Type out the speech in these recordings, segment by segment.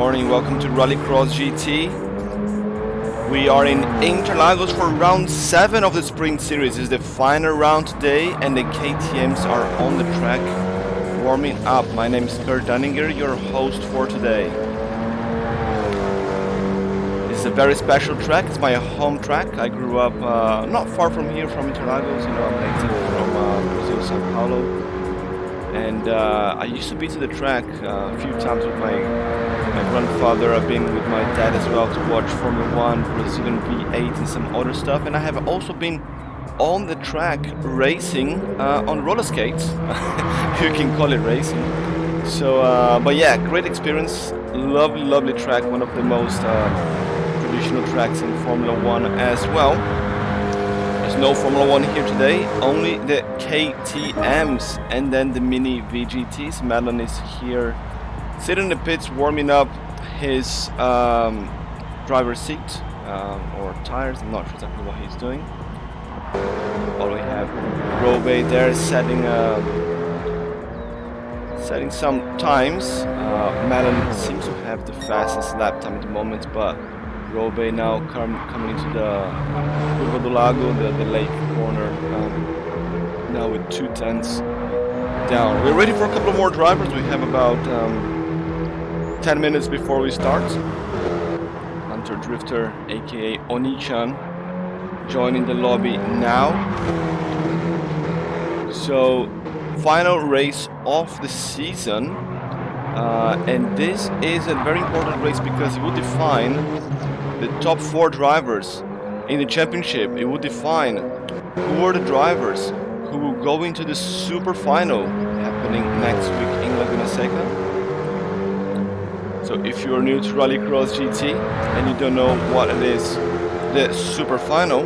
morning, welcome to Rallycross GT. We are in Interlagos for round 7 of the Sprint Series. It's the final round today and the KTMs are on the track warming up. My name is Kurt Dunninger, your host for today. This is a very special track, it's my home track. I grew up not far from here, from Interlagos. You know, I'm native from Brazil, Sao Paulo. And I used to be to the track a few times with my grandfather. I've been with my dad as well to watch Formula 1, Brazilian V8 and some other stuff. And I have also been on the track racing on roller skates. You can call it racing. So, but yeah, great experience. Lovely, lovely track. One of the most traditional tracks in Formula 1 as well. There's no Formula 1 here today, only the KTMs and then the mini VGTs. Madeline is here sitting in the pits warming up his driver's seat or tires. I'm not sure exactly what he's doing. While we have Robe there setting some times. Madeline seems to have the fastest lap time at the moment, but Robe now coming into the Curva do Lago, the lake corner, now with 2/10 down. We're ready for a couple more drivers. We have about 10 minutes before we start. Hunter Drifter, aka Oni-chan, joining the lobby now. So, final race of the season. And this is a very important race because it will define the top 4 drivers in the championship. It will define who are the drivers who will go into the super final happening next week in Laguna Seca. So if you are new to Rallycross GT and you don't know what it is, the super final,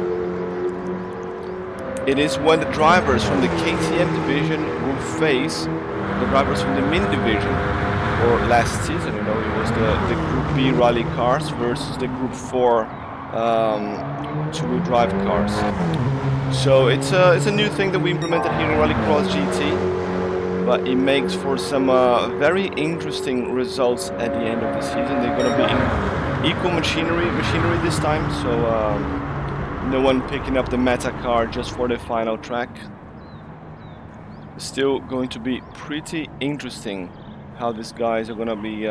it is when the drivers from the KTM division will face the drivers from the mini division. Or last season, you know, it was the Group B rally cars versus the Group 4 two-wheel drive cars. So it's a new thing that we implemented here in Rallycross GT, but it makes for some very interesting results at the end of the season. They're going to be in equal machinery this time, so no one picking up the meta car just for the final track. It's still going to be pretty interesting how these guys are gonna be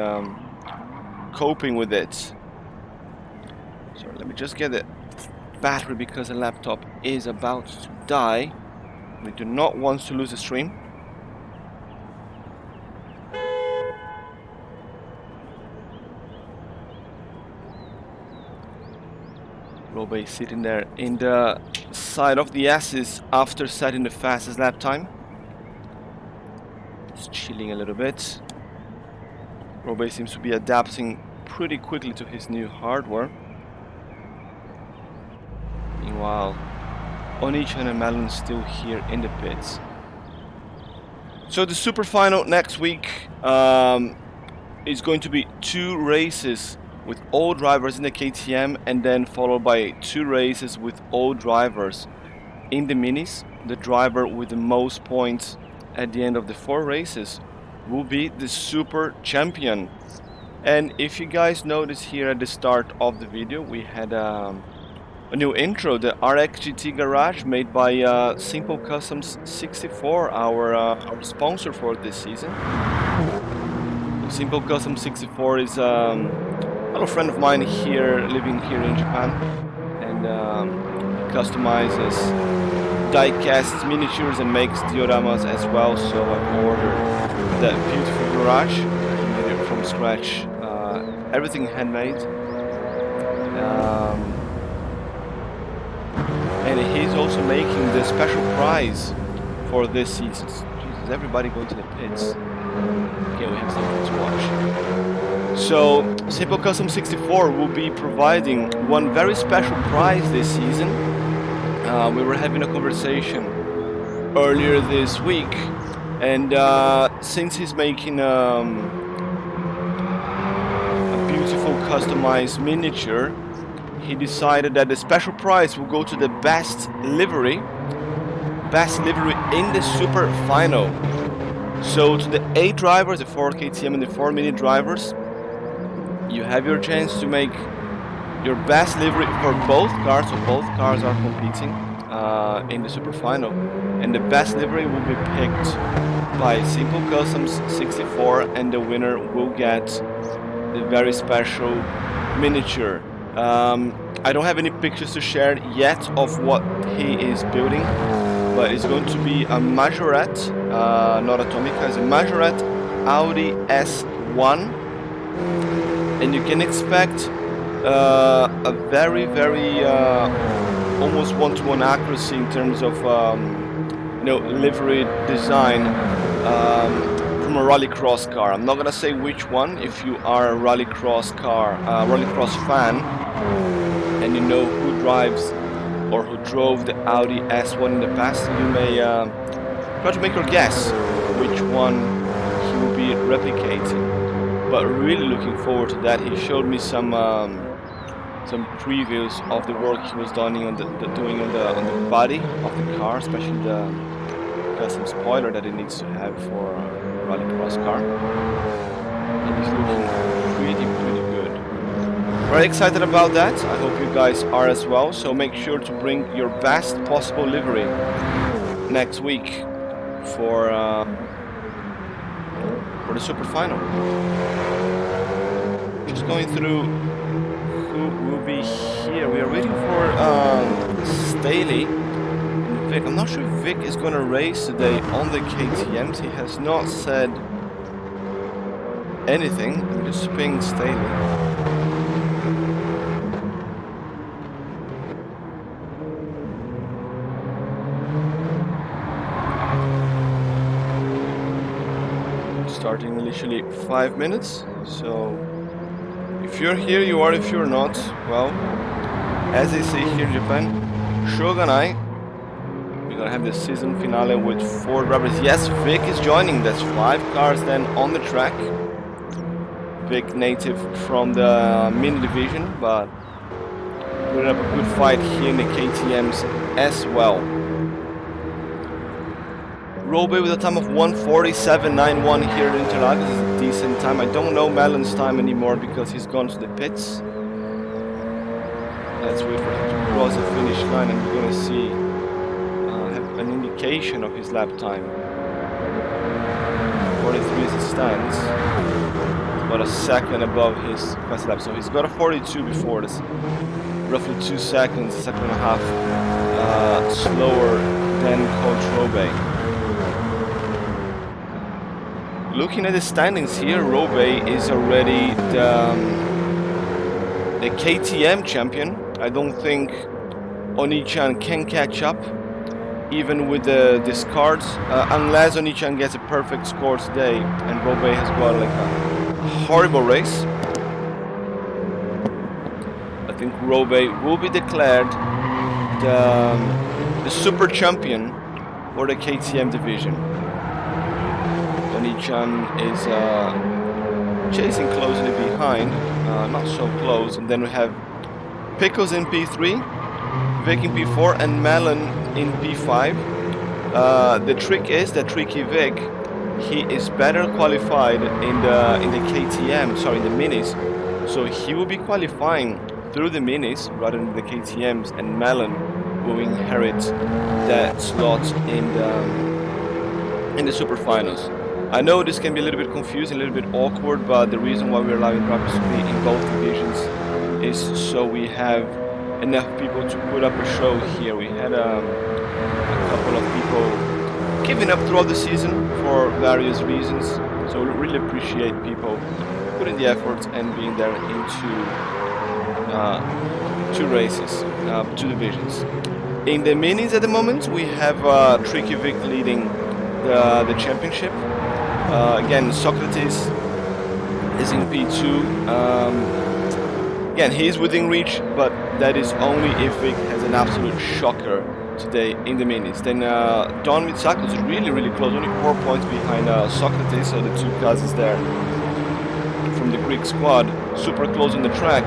coping with it. So let me just get the battery because the laptop is about to die. We do not want to lose the stream. Robe is sitting there in the side of the S's after setting the fastest lap time. Just chilling a little bit. Robe seems to be adapting pretty quickly to his new hardware. Meanwhile, Oni-chan and Madeline still here in the pits. So the super final next week is going to be 2 races with all drivers in the KTM and then followed by 2 races with all drivers in the minis. The driver with the most points at the end of the 4 races will be the super champion. And if you guys notice here at the start of the video, we had a new intro, the RXGT garage made by Simple Customs 64, our sponsor for this season. Simple Customs 64 is a little friend of mine here, living here in Japan, and he customizes die-cast miniatures and makes dioramas as well. So I ordered that beautiful garage, made it from scratch, everything handmade, and he's also making the special prize for this season. Jesus, everybody going to the pits. Okay, we have something to watch. So Simple Custom 64 will be providing one very special prize this season. We were having a conversation earlier this week, and since he's making a beautiful customized miniature, he decided that the special prize will go to the best livery in the super final. So to the 8 drivers, the 4 KTM and the 4 mini drivers, you have your chance to make your best livery for both cars, so both cars are competing in the super final, and the best livery will be picked by Simple Customs 64, and the winner will get the very special miniature. I don't have any pictures to share yet of what he is building, but it's going to be a Majorette, not Atomica, it's a Majorette Audi S1, and you can expect a very almost one-to-one accuracy in terms of livery design from a Rallycross car. I'm not gonna say which one. If you are a Rallycross fan, and you know who drives or who drove the Audi S1 in the past, you may try to make your guess which one he will be replicating. But really looking forward to that. He showed me some previews of the work he was doing on the body of the car, especially the custom spoiler that it needs to have for a Rallycross car. And he's looking pretty good. Very excited about that. I hope you guys are as well. So make sure to bring your best possible livery next week for the super final. Just going through who will be here. We are waiting for Staley and Vic. I'm not sure if Vic is going to race today on the KTMs. He has not said anything. I'm just ping Staley. Starting in literally 5 minutes, so if you're here, you are. If you're not, well, as they say here in Japan, Shogunai. We're gonna have the season finale with 4 drivers. Yes, Vic is joining. That's 5 cars then on the track. Vic native from the mini division, but we're gonna have a good fight here in the KTMs as well. Robe with a time of 1:47.91 here in Interlagos is a decent time. I don't know Melon's time anymore because he's gone to the pits. Let's wait for him to cross the finish line and we're going to see have an indication of his lap time. 43 as it stands. About a second above his best lap. So he's got a 42 before this. Roughly 2 seconds, a second and a half slower than Coach Robe. Looking at the standings here, Robe is already the KTM champion. I don't think Oni-chan can catch up, even with the discards, unless Oni-chan gets a perfect score today and Robe has got like a horrible race. I think Robe will be declared the super champion for the KTM division. Oni-chan is chasing closely behind, not so close, and then we have Pickles in P3, Vic in P4, and Melon in P5. The trick is that Tricky Vic, he is better qualified in the KTM, sorry, in the minis, so he will be qualifying through the minis rather than the KTMs, and Melon will inherit that slot in the super finals. I know this can be a little bit confusing, a little bit awkward, but the reason why we're allowing drivers to be in both divisions is so we have enough people to put up a show here. We had a couple of people giving up throughout the season for various reasons, so we really appreciate people putting the effort and being there into 2 races, 2 divisions. In the minis at the moment, we have Tricky Vic leading the championship. Again, Socrates is in P2. Again, he is within reach, but that is only if Vic has an absolute shocker today in the minis. Then Don Mitsako is really close, only 4 points behind Socrates, so the 2 cousins there from the Greek squad, super close on the track.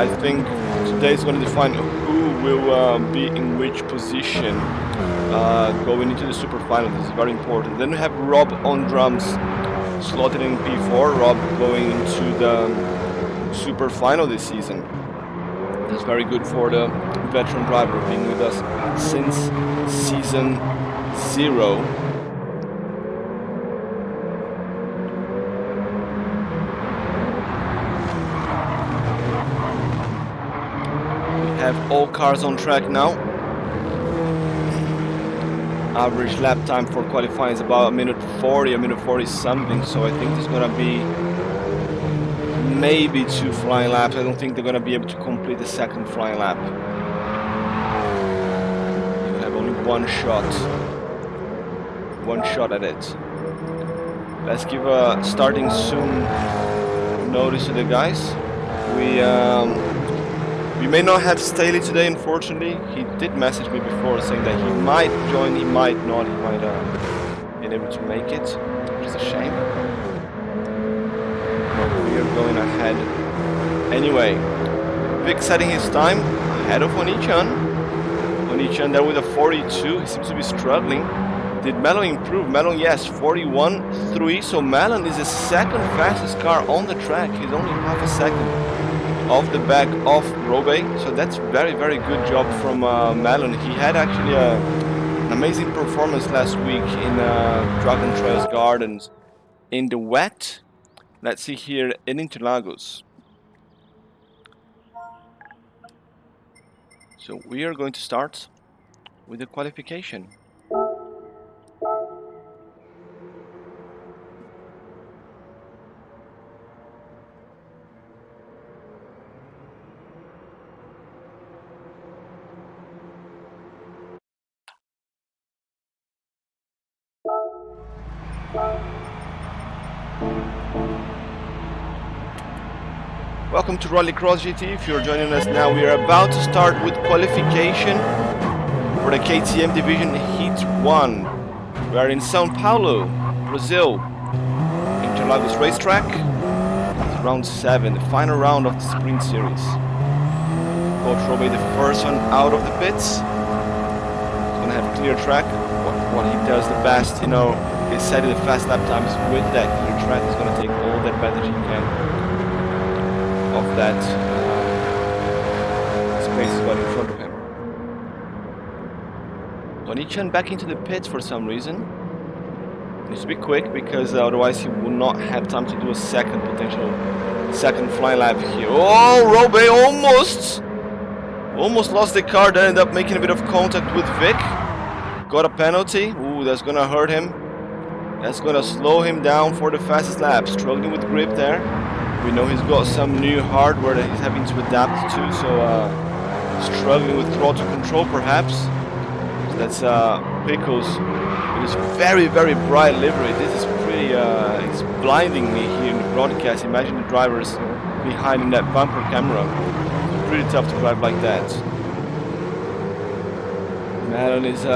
I think today is going to define who will be in which position going into the super final. This is very important. Then we have Rob on drums slotted in P4. Rob going into the super final this season. That's very good for the veteran driver being with us since season 0. Have all cars on track now. Average lap time for qualifying is about a minute 40 something, so I think there's gonna be maybe 2 flying laps. I don't think they're gonna be able to complete the second flying lap. You have only one shot at it. Let's give a starting soon notice to the guys. We may not have Staley today, unfortunately. He did message me before saying that he might join, he might not, he might be able to make it, which is a shame. We are going ahead. Anyway, Vic setting his time ahead of Onichan. Onichan there with a 42, he seems to be struggling. Did Melon improve? Melon, yes, 41.3, so Melon is the second fastest car on the track. He's only half a second off the back of Robe, so that's very, very good job from Melon. He had actually an amazing performance last week in Dragon Trails Gardens in the wet. Let's see here in Interlagos. So we are going to start with the qualification. Welcome to Rallycross GT. If you're joining us now, we are about to start with qualification for the KTM division Heat 1. We are in Sao Paulo, Brazil, Interlagos racetrack. It's round 7, the final round of the sprint series. Coach Robe, the first one out of the pits. He's gonna have clear track. What he does the best, you know, is setting the fast lap times with that clear track. He's gonna take all the advantage he can of that space he's got in front of him. Onichan back into the pits for some reason. Needs to be quick because otherwise he will not have time to do a potential second fly lap here. Oh, Robe almost lost the car, then ended up making a bit of contact with Vic. Got a penalty. Ooh, that's gonna hurt him. That's gonna slow him down for the fastest lap. Struggling with grip there. We know he's got some new hardware that he's having to adapt to, so struggling with throttle control perhaps. So that's Pickles with his very, very bright livery. This is pretty, it's blinding me here in the broadcast. Imagine the drivers behind in that bumper camera. It's pretty tough to drive like that. Malon is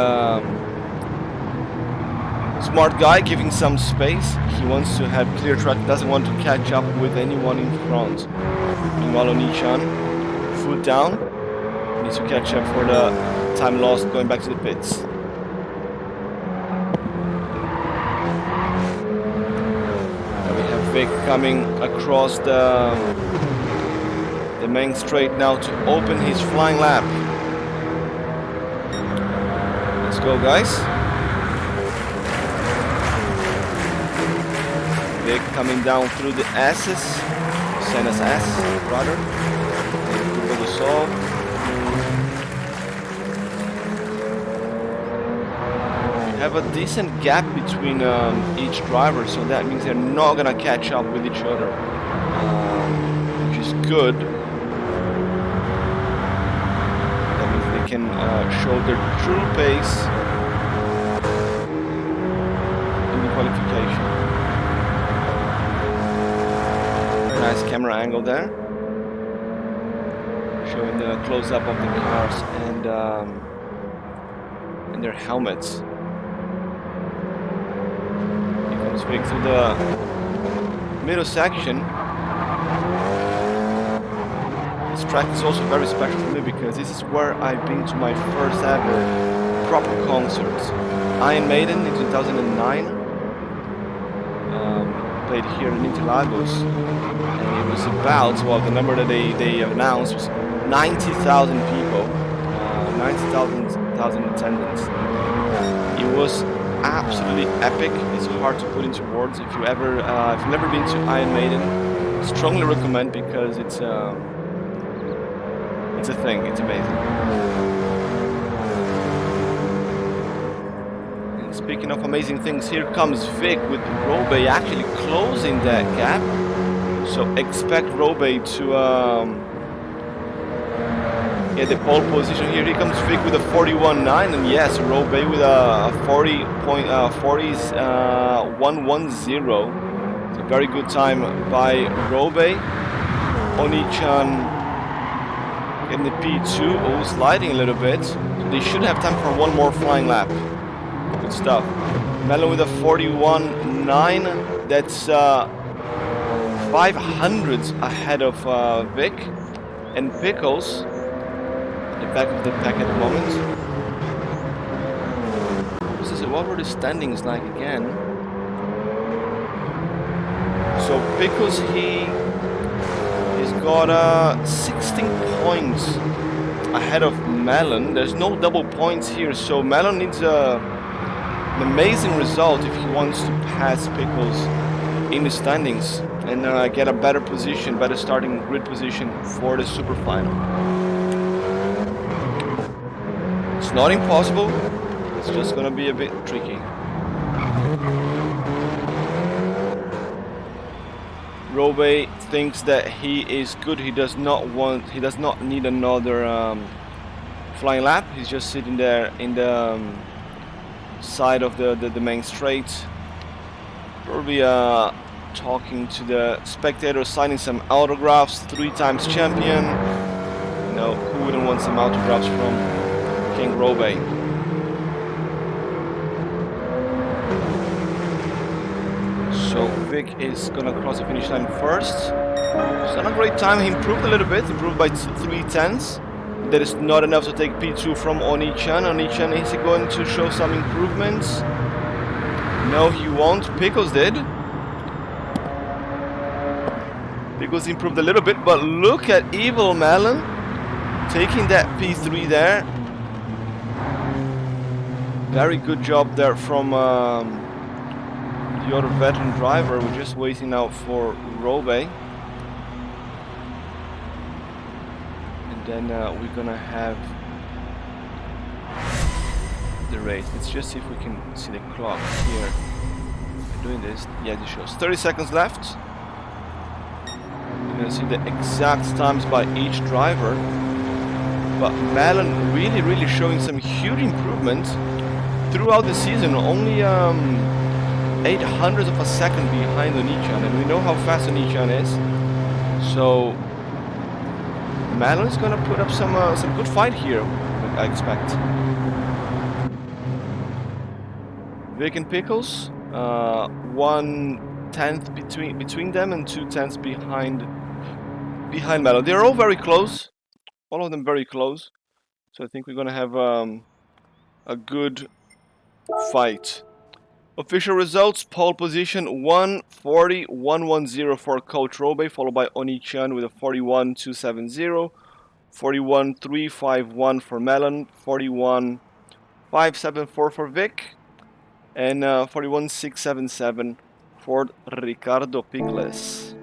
smart guy, giving some space. He wants to have clear track, doesn't want to catch up with anyone in front. Meanwhile, Onichan, foot down, needs to catch up for the time lost going back to the pits. And we have Vic coming across the main straight now to open his flying lap. Let's go, guys. Vic coming down through the S's, Senna's S, rather. For the solve. We have a decent gap between each driver, so that means they're not gonna catch up with each other, which is good. That means they can show their true pace in the qualification. Nice camera angle there, showing the close-up of the cars and their helmets. He comes Vic through the middle section. This track is also very special for me because this is where I've been to my first ever proper concert. Iron Maiden in 2009. played here in Interlagos, and it was about, well, the number that they announced was 90,000 people, 90,000 attendance. It was absolutely epic. It's hard to put into words. If you've never been to Iron Maiden, strongly recommend, because it's a thing. It's amazing. And speaking of amazing things, here comes Vic with Robe actually closing that gap. So expect Robe to get the pole position here. Here comes Vic with a 41.9, and yes, Robe with a 110. It's a very good time by Robe. Oni-chan getting the P2, sliding a little bit. So they should have time for one more flying lap. Good stuff. Melon with a 41.9. That's 500 ahead of Vic. And Pickles at the back of the pack at the moment. What were the standings like again? So Pickles, he's got 16 points ahead of Melon. There's no double points here, so Melon needs an amazing result if he wants to pass Pickles in the standings and get a better position, better starting grid position for the super final. It's not impossible. It's just gonna be a bit tricky. Robe thinks that he is good. He does not need another flying lap. He's just sitting there in the side of the main straight. Probably talking to the spectators, signing some autographs. 3-time champion. You know, who wouldn't want some autographs from King Robe? So Vic is gonna cross the finish line first. It's not a great time. He improved a little bit, improved by 3/10. That is not enough to take P2 from Oni-chan. Oni-chan, is he going to show some improvements? No, he won't. Pickles did. Pickles improved a little bit, but look at Evil Melon taking that P3 there. Very good job there from the other veteran driver. We're just waiting now for Robe. And then we're gonna have the race. Let's just see if we can see the clock here. We're doing this. Yeah, it shows 30 seconds left. You're gonna see the exact times by each driver. But Melon really showing some huge improvement throughout the season. Only 0.08 of a second behind Oni-chan, and we know how fast Oni-chan is. So Melon is gonna put up some good fight here, I expect. Vic and Pickles, 1/10 between them and 2/10 behind Melon. They're all very close, all of them very close. So I think we're gonna have a good fight. Official results: pole position 140.110 for Coach Robe, followed by Oni-chan with a 41.270, 41.351 for Melon, 41.574 for Vic, and 41.677 for Ricardo Pickles.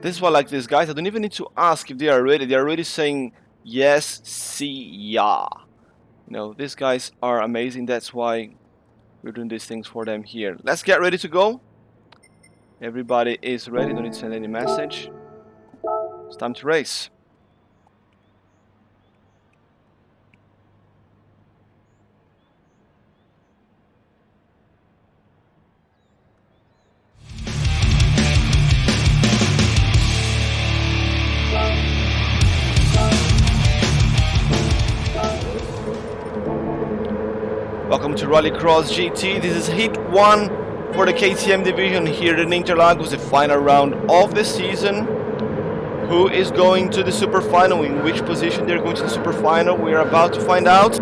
This is why I like these guys. I don't even need to ask if they are ready. They are already saying yes, see ya. You know, these guys are amazing. That's why we're doing these things for them here. Let's get ready to go. Everybody is ready. Don't need to send any message. It's time to race. Welcome to Rallycross GT. This is Heat 1 for the KTM division here in Interlagos, the final round of the season. Who is going to the super final? In which position they're going to the super final? We are about to find out.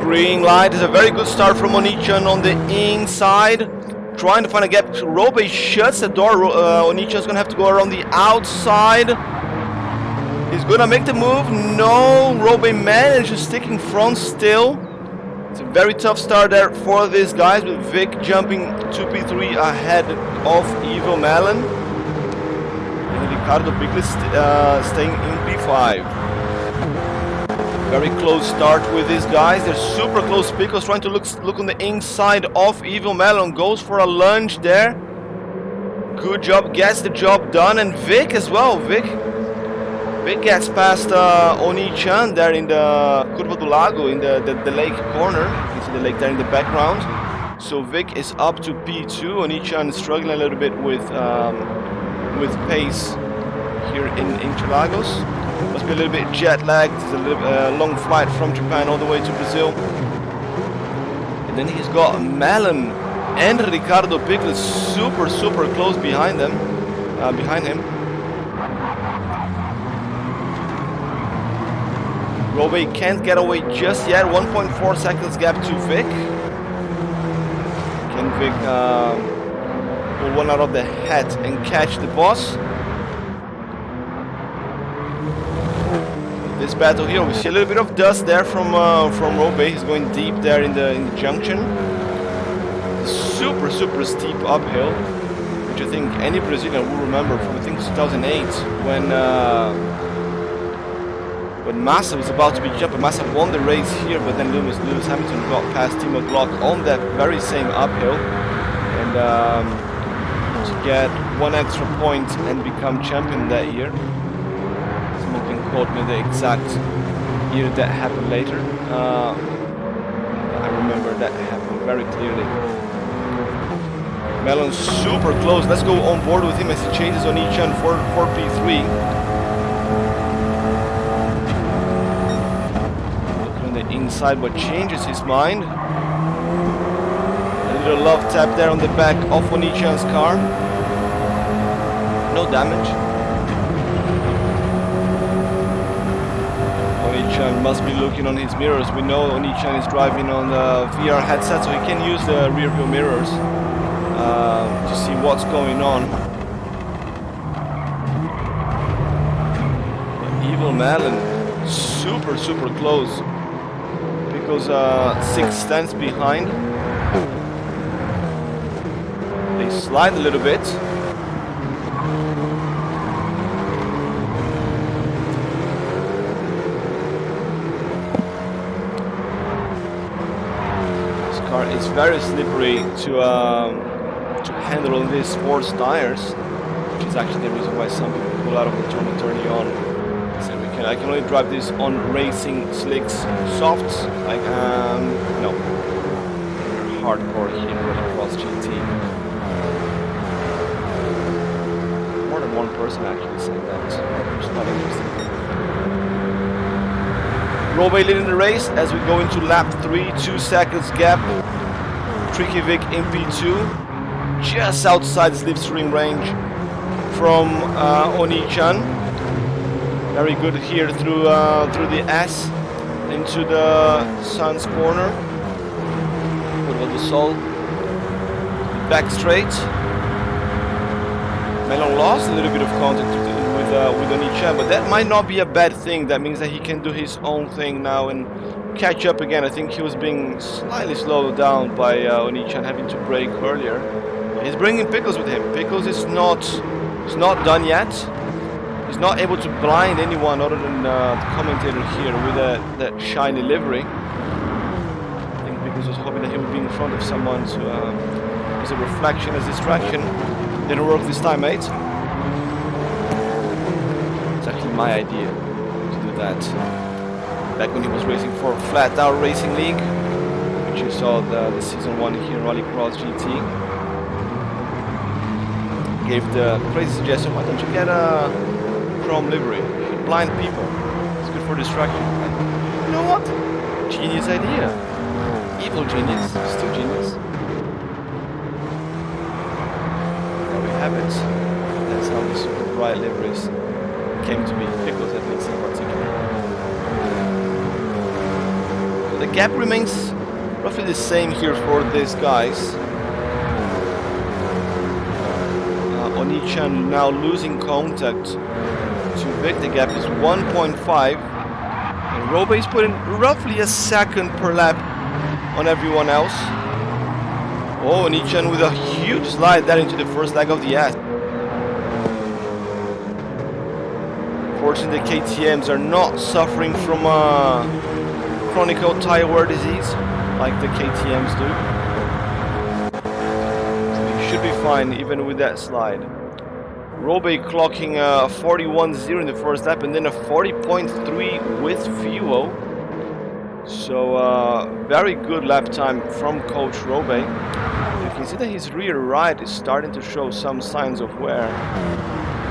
Green light is a very good start from Onichan on the inside. Trying to find a gap. Robe shuts the door. Onichan's gonna have to go around the outside. He's gonna make the move. No, Robe managed to stick in front still. It's a very tough start there for these guys, with Vic jumping to P3 ahead of Ivo Malin. And Ricardo Biglis staying in P5. Very close start with these guys. They're super close. Pico's trying to look on the inside of Ivo Malin. Goes for a lunge there. Good job, gets the job done. And Vic as well. Vic gets past Onichan there in the Curva do Lago, in the lake corner. You can see the lake there in the background. So Vic is up to P2. Onichan is struggling a little bit with pace here in Interlagos. Must be a little bit jet lagged. It's a little long flight from Japan all the way to Brazil. And then he's got Malin and Ricardo Pickles super close behind him. Robe can't get away just yet. 1.4 seconds gap to Vic. Can Vic pull one out of the hat and catch the boss? This battle here, we see a little bit of dust there from Robe. He's going deep there in the junction. Super steep uphill, which I think any Brazilian will remember from, I think, 2008 when Massa was about to be jumped. Massa won the race here, but then Lewis Hamilton got past Timo Glock on that very same uphill, and to get one extra point and become champion that year. Someone can quote me the exact year that happened later. I remember that happened very clearly. Melon super close. Let's go on board with him as he changes on each end for P3. Inside, but changes his mind. A little love tap there on the back of Onichan's car. No damage. Onichan must be looking on his mirrors. We know Onichan is driving on the VR headset, so he can use the rear view mirrors to see what's going on. But Evil Malin, super close. Goes 6 tenths behind. They slide a little bit. This car is very slippery to handle on these sports tires, which is actually the reason why some people pull out of the turn and turn you on. I can only drive this on racing slicks, softs, like no, hardcore here in Rallycross GT. More than one person actually saying that, which is not interesting. Robe leading the race as we go into lap 3, 2 seconds gap. Tricky Vic in P2, just outside the slipstream range from Onichan. Very good here through the S into the Sun's corner. Curva do Sol. Back straight. Melon lost a little bit of contact with Onichan, but that might not be a bad thing. That means that he can do his own thing now and catch up again. I think he was being slightly slowed down by Onichan having to brake earlier. He's bringing Pickles with him. Pickles is not done yet. He's not able to blind anyone other than the commentator here with that shiny livery. I think because he was hoping that he would be in front of someone to as a reflection, as distraction. Didn't work this time, mate. It's actually my idea to do that. Back when he was racing for Flat Out Racing League, which you saw the season 1 here in Rallycross GT. Gave the crazy suggestion, why don't you get a chrome livery? Blind people. It's good for distraction. And you know what? Genius idea. Evil genius. Still genius. we have it. That's how the super bright liveries came to be, Pickles at least in particular. The gap remains roughly the same here for these guys. Onichan now losing contact to Vic. The gap is 1.5. And Robe is putting roughly a second per lap on everyone else. Oh, Onichan with a huge slide there into the first leg of the S. Fortunately, the KTMs are not suffering from chronic tire wear disease like the KTMs do. So you should be fine even with that slide. Robe clocking 41.0 in the first lap and then a 40.3 with fuel. So very good lap time from Coach Robe. You can see that his rear right is starting to show some signs of wear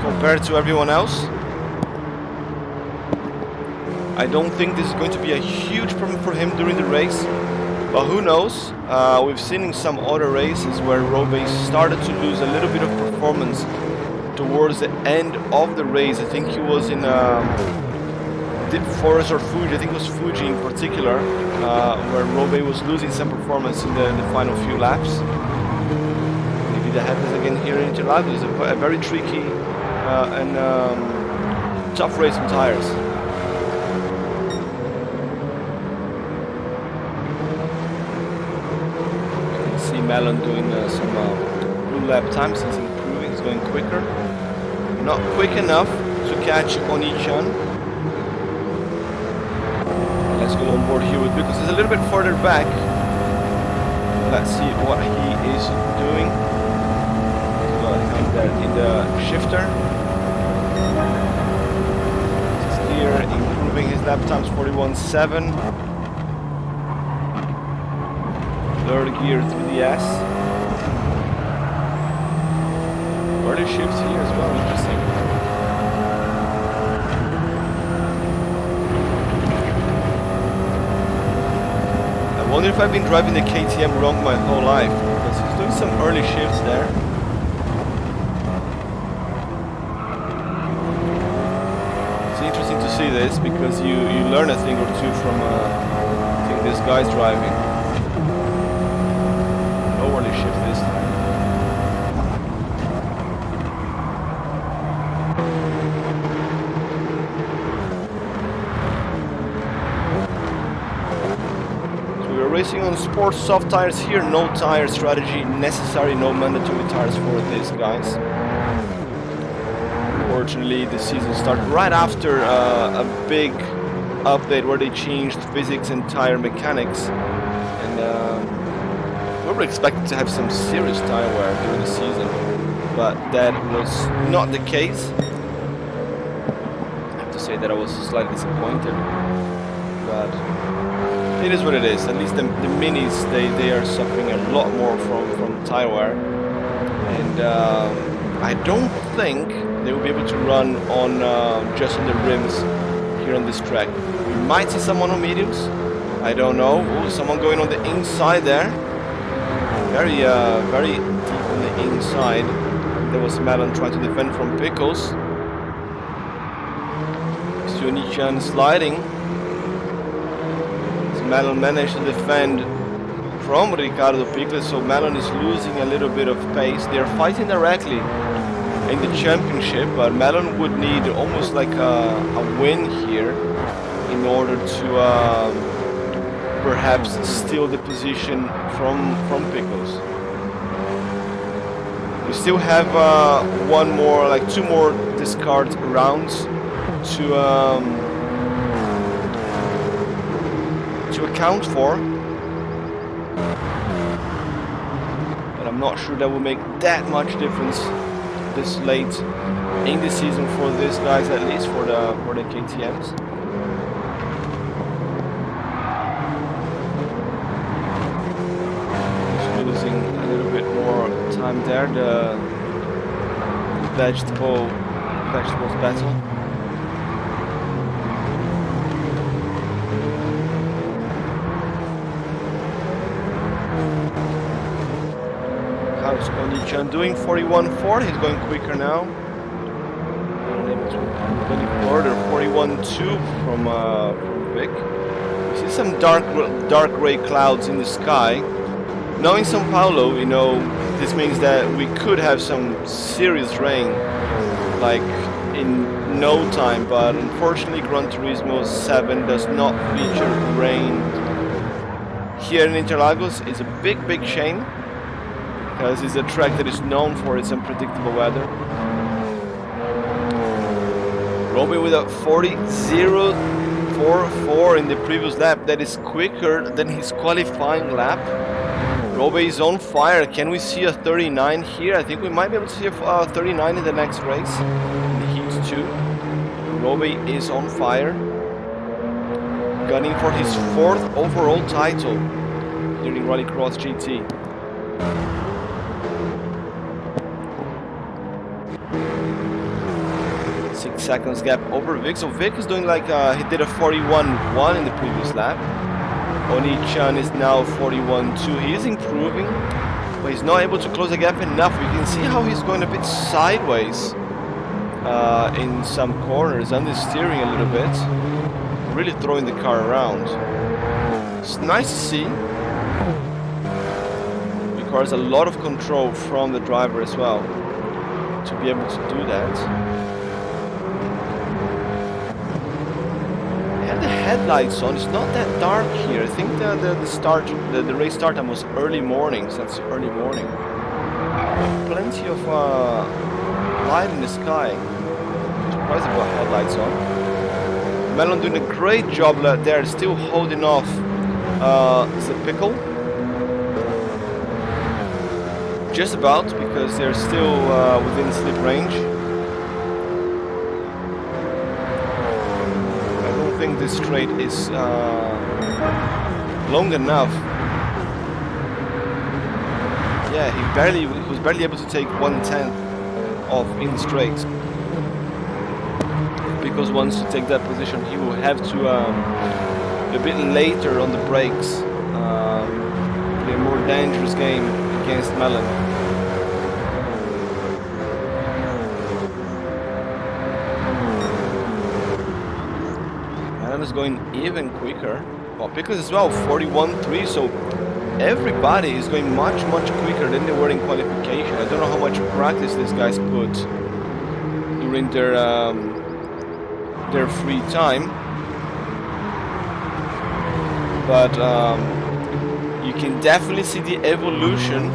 compared to everyone else. I don't think this is going to be a huge problem for him during the race, but who knows? We've seen in some other races where Robe started to lose a little bit of performance towards the end of the race. I think he was in Deep Forest or Fuji, I think it was Fuji in particular, where Robe was losing some performance in the final few laps. Maybe that happens again here in Interlagos. It's a very tricky and tough race on tires. Melon doing some blue lap times. He's improving, he's going quicker. Not quick enough to catch Onichan. Let's go on board here with Because he's a little bit further back. Let's see what he is doing. Got him there in the shifter. He's here improving his lap times, 41.7. Third gear through the S. Early shifts here as well, interesting. I wonder if I've been driving the KTM wrong my whole life, because he's doing some early shifts there. It's interesting to see this, because you learn a thing or two from I think this guy's driving. Early shift this time. So we are racing on sports soft tires here. No tire strategy necessary, no mandatory tires for these guys. Unfortunately, the season started right after a big update where they changed physics and tire mechanics. And we were expected to have some serious tire wear during the season, but that was not the case. I have to say that I was slightly disappointed, but it is what it is. At least the minis, they are suffering a lot more from tire wear, and I don't think they will be able to run on just on the rims here on this track. We might see someone on mediums. I don't know. Ooh, someone going on the inside there. Very deep on the inside. There was Melon trying to defend from Pickles. Onichan sliding. So Melon managed to defend from Ricardo Pickles, so Melon is losing a little bit of pace. They are fighting directly in the championship, but Melon would need almost like a win here in order to perhaps steal the position from Pickles. We still have two more discard rounds to account for, but I'm not sure that will make that much difference this late in the season for these guys, at least for the KTMs. Losing a little bit more time there, the vegetables battle. How it's going Onichan doing 41.4, he's going quicker now. Going further, 41.2 from Vic. We see some dark gray clouds in the sky. Knowing Sao Paulo, you know, this means that we could have some serious rain, like in no time, but unfortunately Gran Turismo 7 does not feature rain here in Interlagos. It's a big shame, because it's a track that is known for its unpredictable weather. Robbie with a 40.044 in the previous lap. That is quicker than his qualifying lap. Robbie is on fire. Can we see a 39 here? I think we might be able to see a 39 in the next race, in the Heat 2. Robbie is on fire, gunning for his 4th overall title during Rallycross GT. Seconds gap over Vic. So Vic is doing like he did a 41.1 in the previous lap. Onichan is now 41.2. He is improving, but he's not able to close the gap enough. We can see how he's going a bit sideways in some corners, understeering a little bit, really throwing the car around. It's nice to see. Requires a lot of control from the driver as well to be able to do that. The headlights on. It's not that dark here. I think the race start time was early morning, so that's early morning. Plenty of light in the sky. Surprised about headlights on. Melon doing a great job there, still holding off the pickle. Just about, because they're still within slip range. I think this straight is long enough. Yeah, he was barely able to take 1/10 off in the straight. Because once to take that position, he will have to a bit later on the brakes, play a more dangerous game against Melon. Is going even quicker. Well, Pickles as well, 41.3, so everybody is going much quicker than they were in qualification. I don't know how much practice these guys put during their free time, but you can definitely see the evolution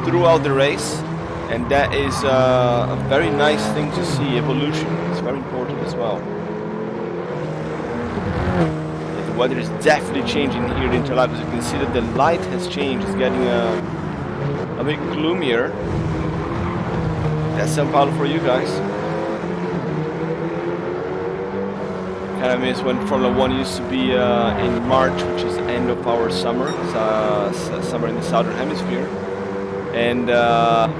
throughout the race, and that is a very nice thing to see. Evolution is very important as well. The weather is definitely changing here in Interlagos. You can see that the light has changed. It's getting a bit gloomier. That's Sao Paulo for you guys. Kind of miss when Formula 1 used to be in March, which is the end of our summer. It's summer in the southern hemisphere. And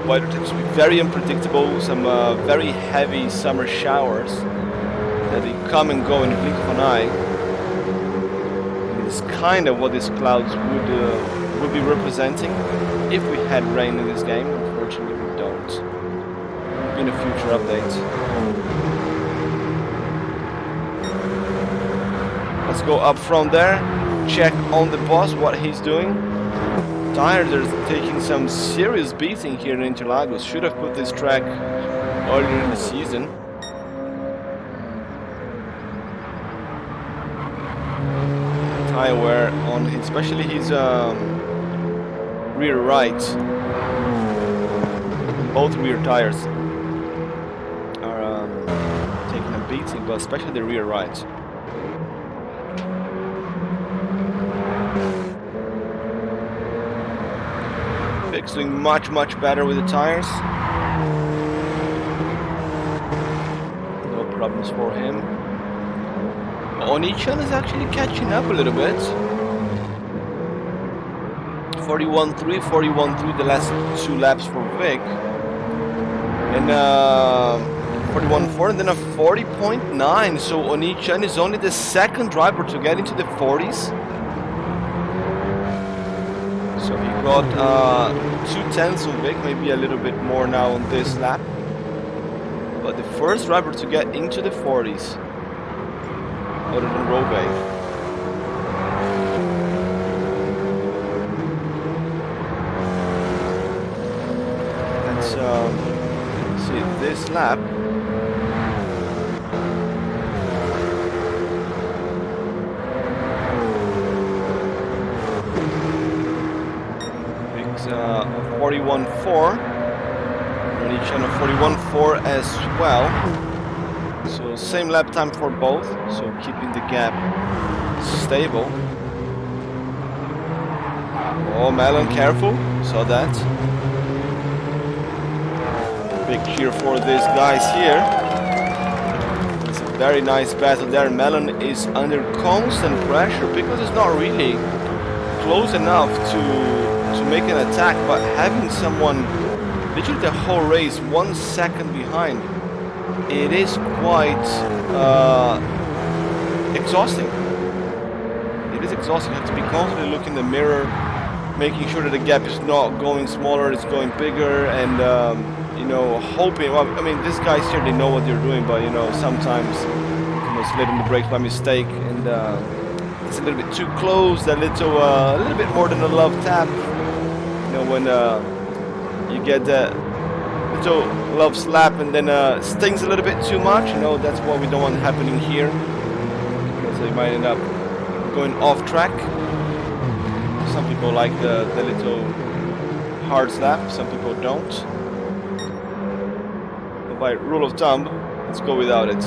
weather tends to be very unpredictable. Some very heavy summer showers that they come and go in the blink of an eye. It's kind of what these clouds would be representing if we had rain in this game. Unfortunately, we don't. In a future update. Let's go up from there. Check on the boss what he's doing. Tires are taking some serious beating here in Interlagos. Should have put this track earlier in the season. Tire wear on his, especially his rear right. Both rear tires are taking a beating, but especially the rear right. Vic's doing much better with the tires. No problems for him. Onichan is actually catching up a little bit. 41.3, 41.3 the last 2 laps for Vic. And 41.4 and then a 40.9. So Onichan is only the second driver to get into the 40s. So he got 2/10 of Vic, maybe a little bit more now on this lap. But the first driver to get into the 40s, other than Robey. Let's see this lap. Vic's 41.4. On each end of 41.4 as well. So same lap time for both. So keeping the gap stable. Oh, Melon, careful. Saw that. Big cheer for these guys here. It's a very nice battle there. Melon is under constant pressure because it's not really close enough to make an attack, but having someone literally the whole race 1 second behind, it is quite exhausting. It is exhausting. You have to be constantly looking in the mirror, making sure that the gap is not going smaller, it's going bigger, and you know, hoping. Well, I mean, these guys here, they know what they're doing, but you know, sometimes slid on the brakes by mistake, and it's a little bit too close. A little bit more than a love tap. You know, when you get that little love slap and then stings a little bit too much. You know, that's what we don't want happening here, because they might end up going off track. Some people like the little hard slap, some people don't. But by rule of thumb, let's go without it.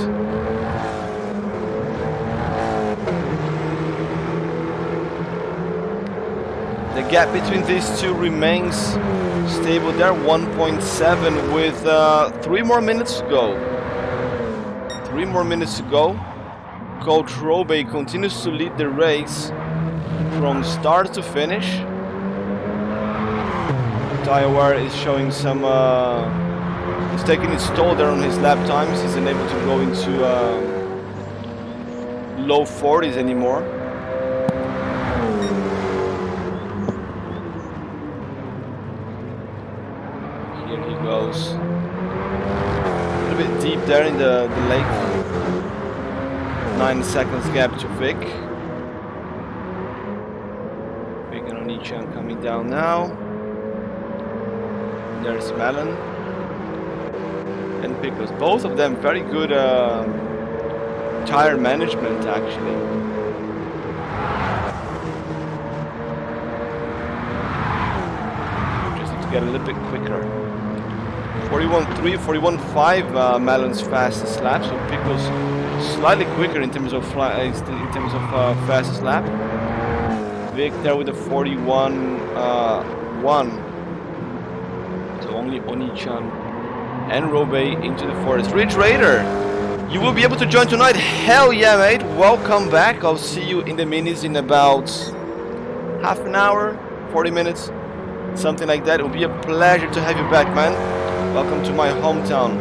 The gap between these two remains stable there, 1.7 with 3 more minutes to go. 3 more minutes to go. Coach Robey continues to lead the race from start to finish. Tire is showing some, he's taking its toll there on his lap times. He's unable to go into low 40s anymore. Here he goes. A little bit deep there in the lake. 9 seconds gap to Vic. Vic and Onichan coming down now. There's Melon and Pickles. Both of them very good tire management, actually. Just need to get a little bit quicker. 41.3, 41.5 Melon's fastest lap, so Pickles slightly quicker in terms of fastest lap. Vic there with a 41.1. So only Onichan and Robey into the forest. Ridge Raider, you will be able to join tonight. Hell yeah, mate! Welcome back. I'll see you in the minis in about half an hour, 40 minutes, something like that. It will be a pleasure to have you back, man. Welcome to my hometown.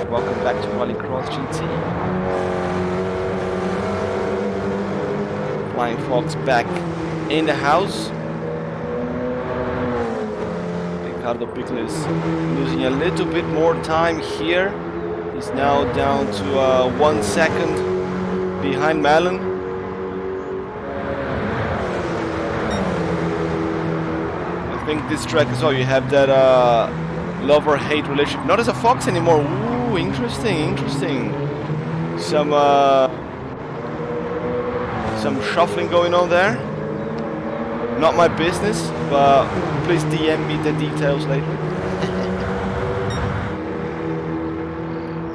Welcome back to Rallycross GT. Flying Fox back in the house. Ricardo Pickles losing a little bit more time here. He's now down to 1 second behind Melon. I think this track as well, you have that love or hate relationship. Not as a Fox anymore. Ooh, interesting. Some shuffling going on there. Not my business, but please DM me the details later.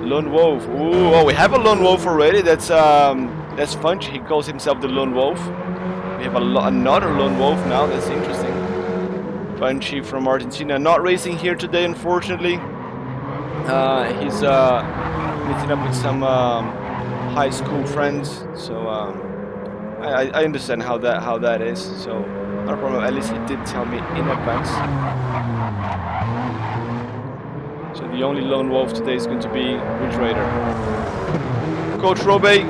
Lone Wolf. Ooh, oh, we have a Lone Wolf already. That's Funchy. He calls himself the Lone Wolf. We have another Lone Wolf now. That's interesting. Funchy from Argentina. Not racing here today, unfortunately. He's meeting up with some high school friends. So I understand how that is. So not a problem. At least he did tell me in advance. So the only Lone Wolf today is going to be Ridge Raider. Coach Robey,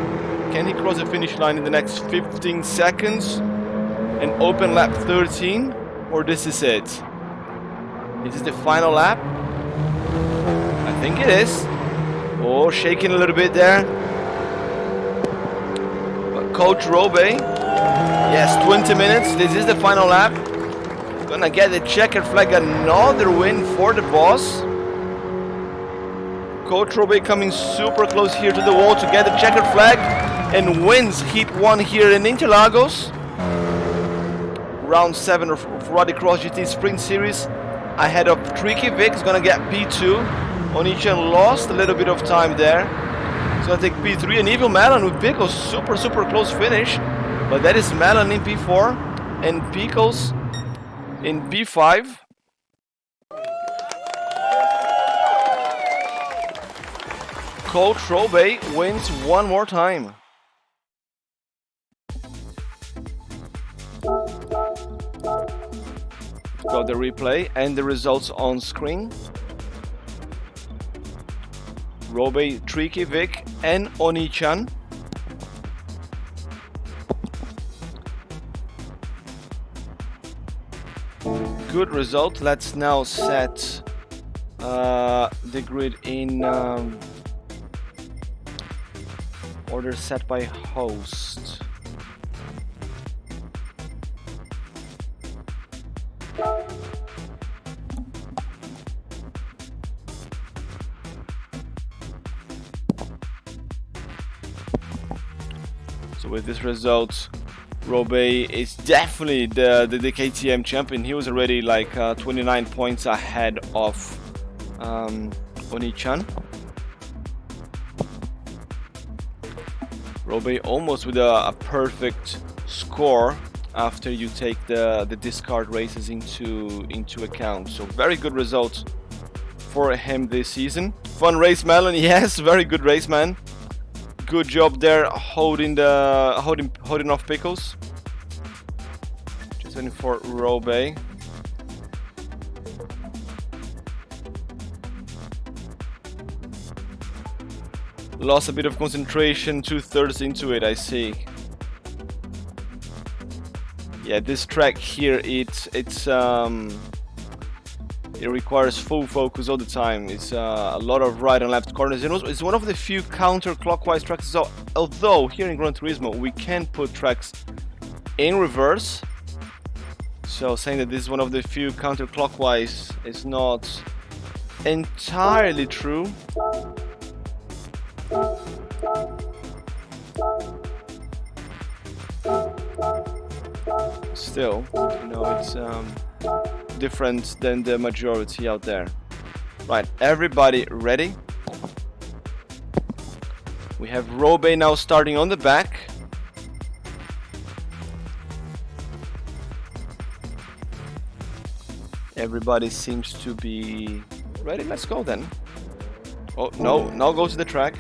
can he cross the finish line in the next 15 seconds? an open lap 13, or this is it? Is this the final lap? I think it is. Oh, shaking a little bit there. But Coach Robe, yes, 20 minutes. This is the final lap. Gonna get the checkered flag, another win for the boss. Coach Robe coming super close here to the wall to get the checkered flag and wins heat 1 here in Interlagos. Round 7 of Rallycross GT Sprint Series. Ahead of Tricky Vic is gonna get P2. Onichan lost a little bit of time there. He's gonna take P3, and Evil Melon with Pickles, super close finish. But that is Melon in P4 and Pickles in P5. Coach Robe wins one more time. Got the replay and the results on screen. Robe, Tricky Vic and Onichan. Good result. Let's now set the grid in order set by host. So with this result, Robe is definitely the KTM champion. He was already like 29 points ahead of Onichan. Robe almost with a perfect score after you take the discard races into account. So very good result for him this season. Fun race, Melon. Yes, very good race, man. Good job there holding off Pickles. Just waiting for Robe. Lost a bit of concentration 2/3 into it, I see. Yeah, this track here, it requires full focus all the time. It's a lot of right and left corners. And also, it's one of the few counter-clockwise tracks. So, although here in Gran Turismo we can put tracks in reverse, so saying that this is one of the few counter-clockwise is not entirely true. Still, you know, it's different than the majority out there. Right, everybody ready? We have Robe now starting on the back. Everybody seems to be ready. Let's go then. Oh, no, now go to the track.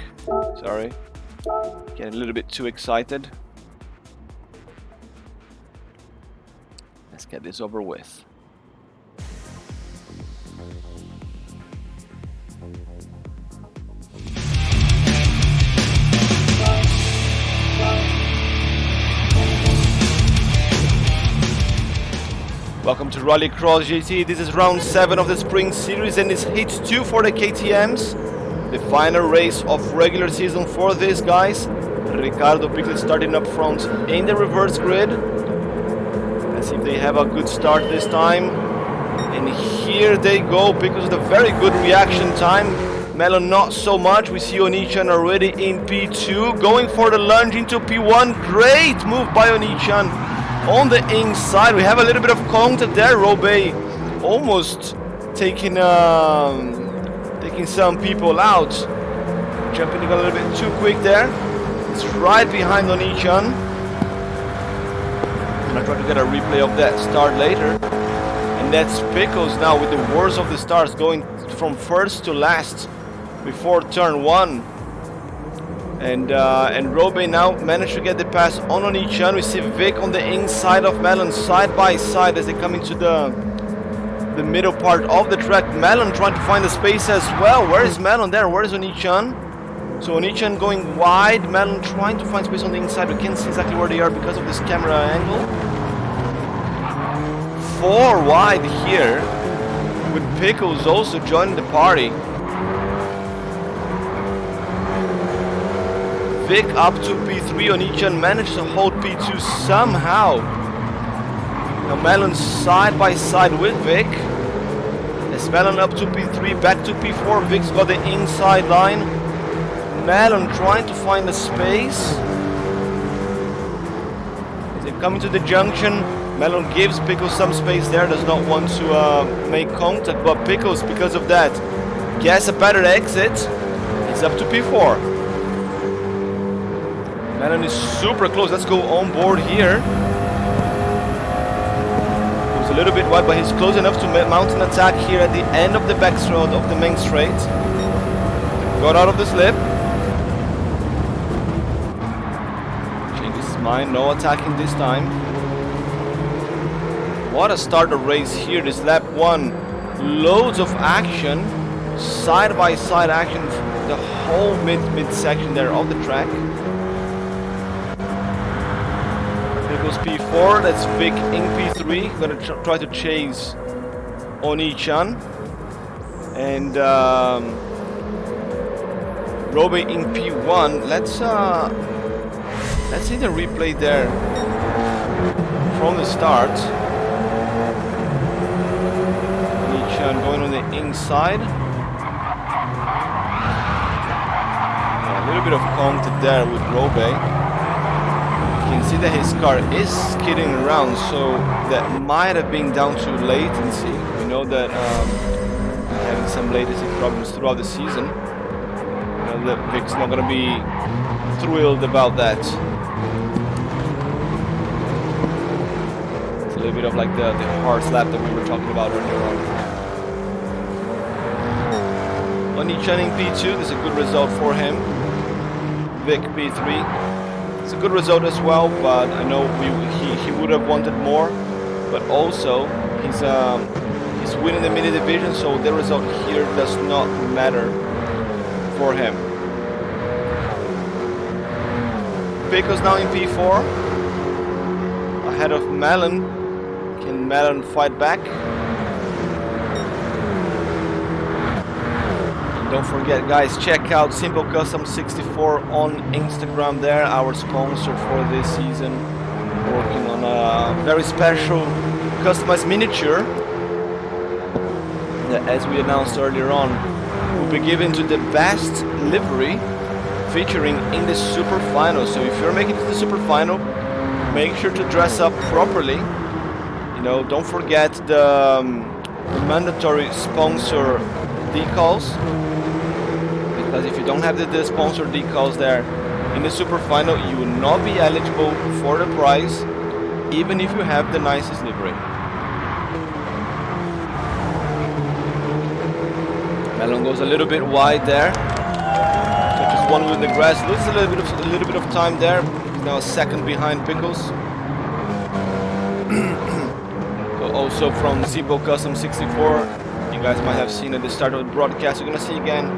Sorry. Getting a little bit too excited. Let's get this over with. Welcome to Rallycross GT. This is round 7 of the Spring Series and it's heat 2 for the KTMs. The final race of regular season for these guys. Ricardo Pickles starting up front in the reverse grid. Let's see if they have a good start this time. And here they go. Pickles with a very good reaction time. Melon not so much. We see Onichan already in P2. Going for the lunge into P1. Great move by Onichan. On the inside, we have a little bit of contact there. Robe almost taking some people out. Jumping a little bit too quick there. It's right behind Onichan. I'm gonna try to get a replay of that start later. And that's Pickles now with the worst of the starts, going from first to last before turn 1. And Robe now managed to get the pass on Onichan. We see Vic on the inside of Melon, side by side as they come into the middle part of the track. Melon trying to find the space as well. Where is Melon there? Where is Onichan? So Onichan going wide, Melon trying to find space on the inside. We can't see exactly where they are because of this camera angle. 4 wide here, with Pickles also joining the party. Vic up to P3 on each and managed to hold P2 somehow. Now Melon side by side with Vic. As Melon up to P3, back to P4. Vic's got the inside line. Melon trying to find a space. As they come into the junction, Melon gives Pickles some space there, does not want to make contact, but Pickles, because of that, gets a better exit. He's up to P4. Melon is super close. Let's go on board here. Goes a little bit wide, but he's close enough to mount an attack here at the end of the back straight of the main straight. Got out of the slip. Changes his mind. No attacking this time. What a start of race here. This lap 1. Loads of action. Side by side action. The whole mid section there of the track. P4, that's Vic in P3, gonna try to chase Oni-chan, and Robe in P1. Let's see the replay there from the start. Oni-chan going on the inside. Yeah, a little bit of contact there with Robe. You can see that his car is skidding around, so that might have been down to latency. We know that having some latency problems throughout the season. Vic's not going to be thrilled about that. It's a little bit of like the hard slap that we were talking about earlier on. Oni-chan in P2, this is a good result for him. Vic P3. It's a good result as well, but I know he would have wanted more. But also, he's winning the mini division, so the result here does not matter for him. Pickles now in P4, ahead of Melon. Can Melon fight back? Don't forget, guys, check out Simple Custom 64 on Instagram there, our sponsor for this season, working on a very special customized miniature that, as we announced earlier on, will be given to the best livery featuring in the Super Final. So if you're making it to the Super Final, make sure to dress up properly. You know, don't forget the mandatory sponsor decals. Because if you don't have the sponsor decals there in the Super Final, you will not be eligible for the prize, even if you have the nicest livery. Melon goes a little bit wide there. Touches one with the grass, loses a little bit of time there. He's now a second behind Pickles. So also from Simple Custom 64, you guys might have seen at the start of the broadcast. You're gonna see again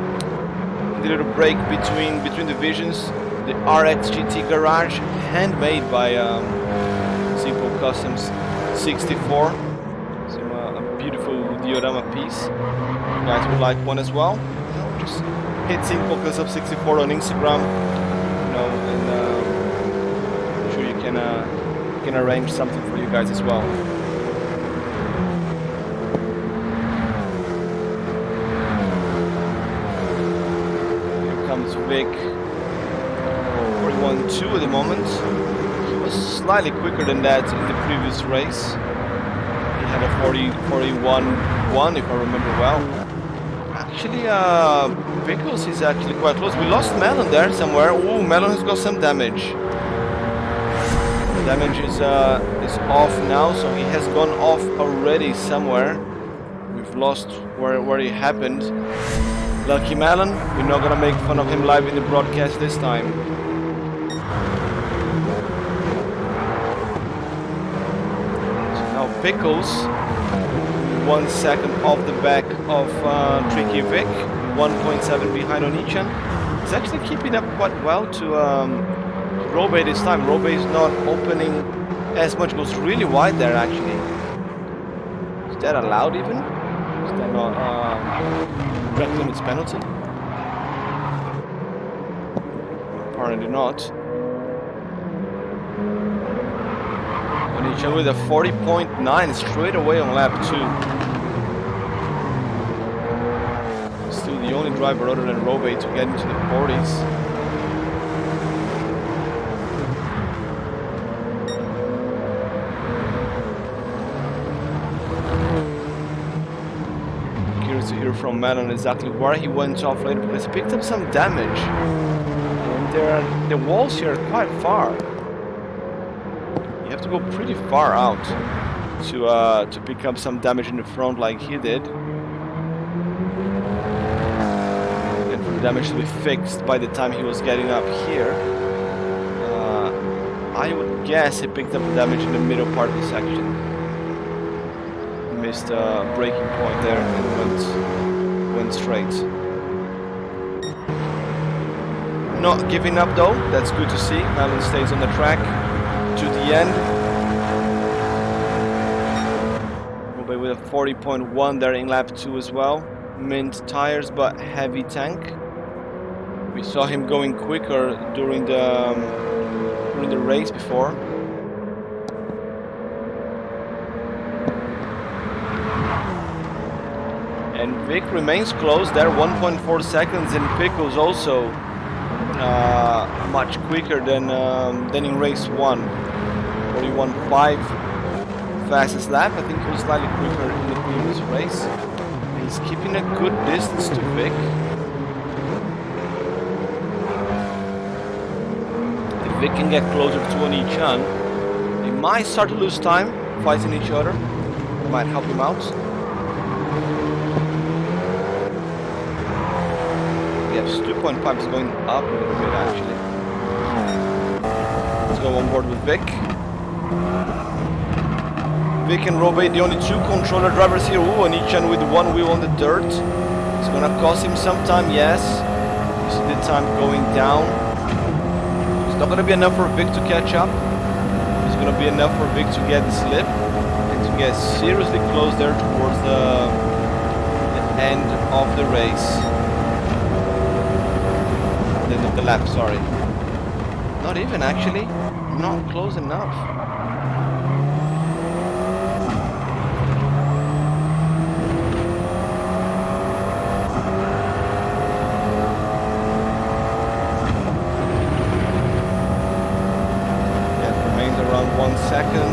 the little break between divisions, the RXGT garage, handmade by Simple Customs 64. So a beautiful diorama piece. You guys would like one as well? Just hit Simple Customs 64 on Instagram, you know, and I'm sure you can arrange something for you guys as well. Vic 41.2 at the moment. He was slightly quicker than that in the previous race. He had a 41.1 if I remember well. Actually, Pickles is actually quite close. We lost Melon there somewhere. Ooh, Melon has got some damage. The damage is off now, so he has gone off already somewhere. We've lost where it happened. Lucky Melon, we're not gonna make fun of him live in the broadcast this time. So now Pickles, 1 second off the back of Tricky Vic, 1.7 behind Oni-chan. He's actually keeping up quite well to Robe this time. Robe is not opening as much, goes really wide there actually. that allowed even? Is that not track limits penalty? Apparently not. With a 40.9 straight away on lap 2. Still the only driver other than Robe to get into the 40s. Curious to hear from Melon exactly where he went off later, because he picked up some damage. And the walls here are quite far. You have to go pretty far out to pick up some damage in the front like he did. And for the damage to be fixed by the time he was getting up here. I would guess he picked up the damage in the middle part of the section. He missed a braking point there and went straight. Not giving up though, that's good to see. Alan stays on the track to the end. Robey with a 40.1 there in lap 2 as well. Mint tires but heavy tank. We saw him going quicker during the race before. And Vic remains close there, 1.4 seconds, and Pickles also much quicker than in race 1. 41.5 fastest lap. I think he was slightly quicker in the previous race. He's keeping a good distance to Vic. If Vic can get closer to Oni-chan, they might start to lose time fighting each other. It might help him out. Yes, 2.5 is going up a little bit actually. Let's go on board with Vic. Vic and Robe, the only two controller drivers here. Ooh, Oni-chan with one wheel on the dirt. It's gonna cost him some time, yes. You see the time going down. It's not gonna be enough for Vic to catch up. It's gonna be enough for Vic to get the slip and to get seriously close there towards the end of the race. The end of the lap, sorry. Not even actually. Not close enough. Around 1 second.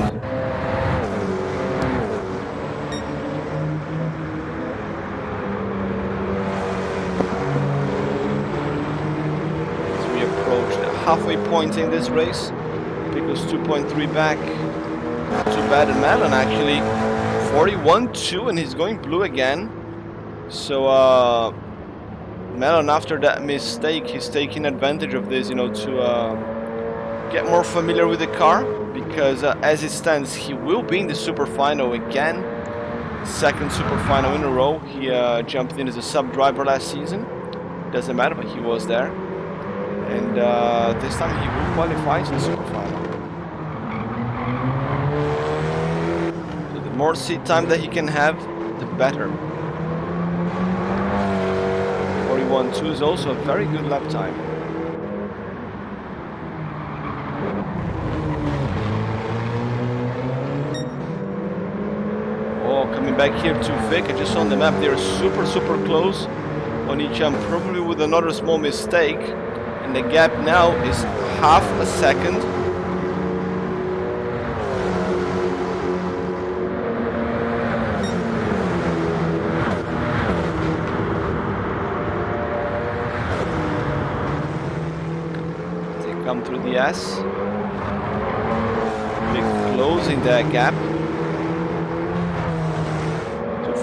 As we approach the halfway point in this race, Pickles 2.3 back. Not too bad. And Melon actually 41.2, and he's going blue again. So Melon, after that mistake, he's taking advantage of this, you know, to get more familiar with the car, because as it stands, he will be in the super final again. Second super final in a row. He jumped in as a sub driver last season. Doesn't matter, but he was there. And this time he will qualify to the super final. So the more seat time that he can have, the better. 41.2 is also a very good lap time. Coming back here to Vic, I just saw on the map they're super close on each jump, probably with another small mistake, and the gap now is half a second. They come through the S. Vic closing that gap.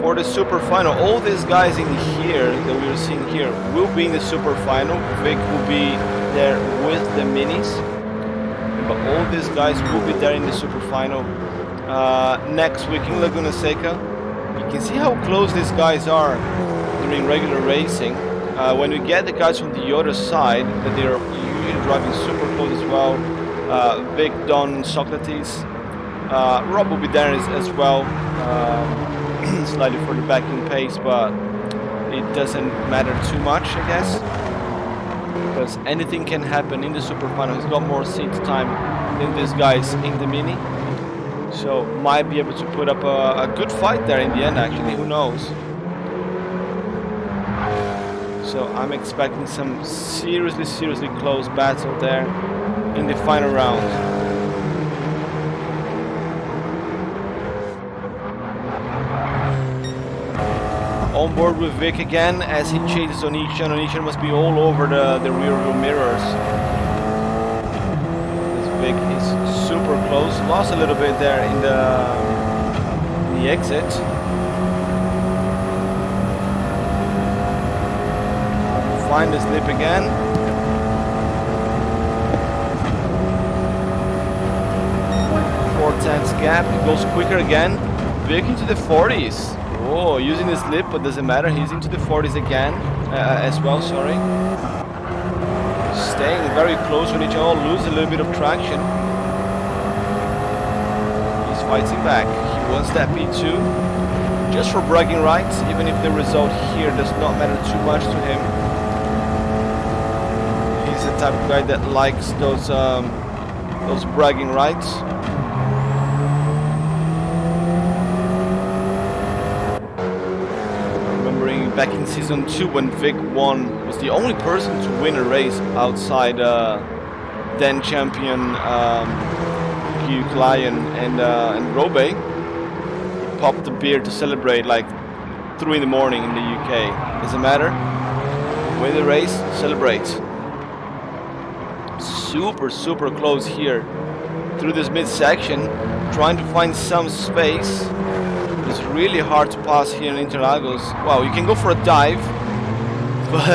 For the super final, all these guys in here that we're seeing here will be in the super final. Vic will be there with the minis, but all these guys will be there in the super final next week in Laguna Seca. You can see how close these guys are during regular racing. When we get the guys from the other side, that they're usually driving super close as well. Vic, Don, Socrates. Rob will be there as well. slightly further back in pace, but it doesn't matter too much, I guess, because anything can happen in the super final. He's got more seat time than these guys in the mini, so might be able to put up a good fight there in the end, actually, who knows. So I'm expecting some seriously close battle there in the final round. On board with Vic again as he chases Onichan. Onichan must be all over the rear view mirrors. This Vic is super close. Lost a little bit there in the exit. Find the slip again. Four-tenths gap. It goes quicker again. Vic into the 40s. Oh, using the slip, but doesn't matter. He's into the 40s again, as well. Sorry. Staying very close when each other, lose a little bit of traction. He's fighting back. He wants that P2, just for bragging rights, even if the result here does not matter too much to him. He's the type of guy that likes those bragging rights. Back in season 2, when Vic won, was the only person to win a race outside then champion Lion and Robe. He popped the beer to celebrate like 3 in the morning in the UK. Doesn't matter. Win the race, celebrate. Super close here through this midsection, trying to find some space. It's really hard to pass here in Interlagos. Wow, you can go for a dive, but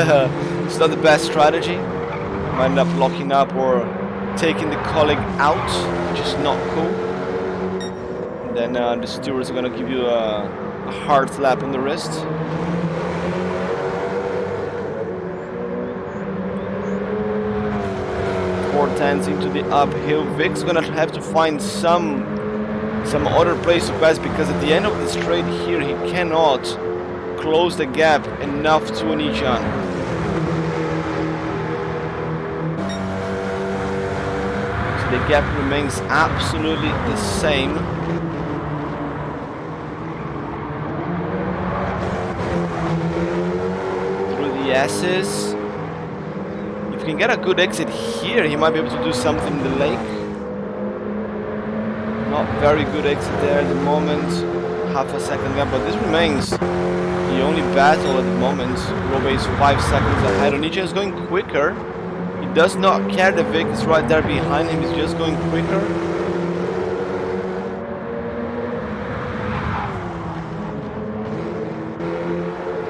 it's not the best strategy. You might end up locking up or taking the colleague out, which is not cool. And then the stewards are gonna give you a hard slap on the wrist. Four-tenths into the uphill. Vic's gonna have to find some other place to pass, because at the end of the straight here he cannot close the gap enough to Onichan. So the gap remains absolutely the same. Through the S's. If he can get a good exit here, he might be able to do something in the lake. Not very good exit there at the moment, half a second gap, but this remains the only battle at the moment. Robe is 5 seconds ahead. Onichan is going quicker. He does not care that Vic is right there behind him, he's just going quicker.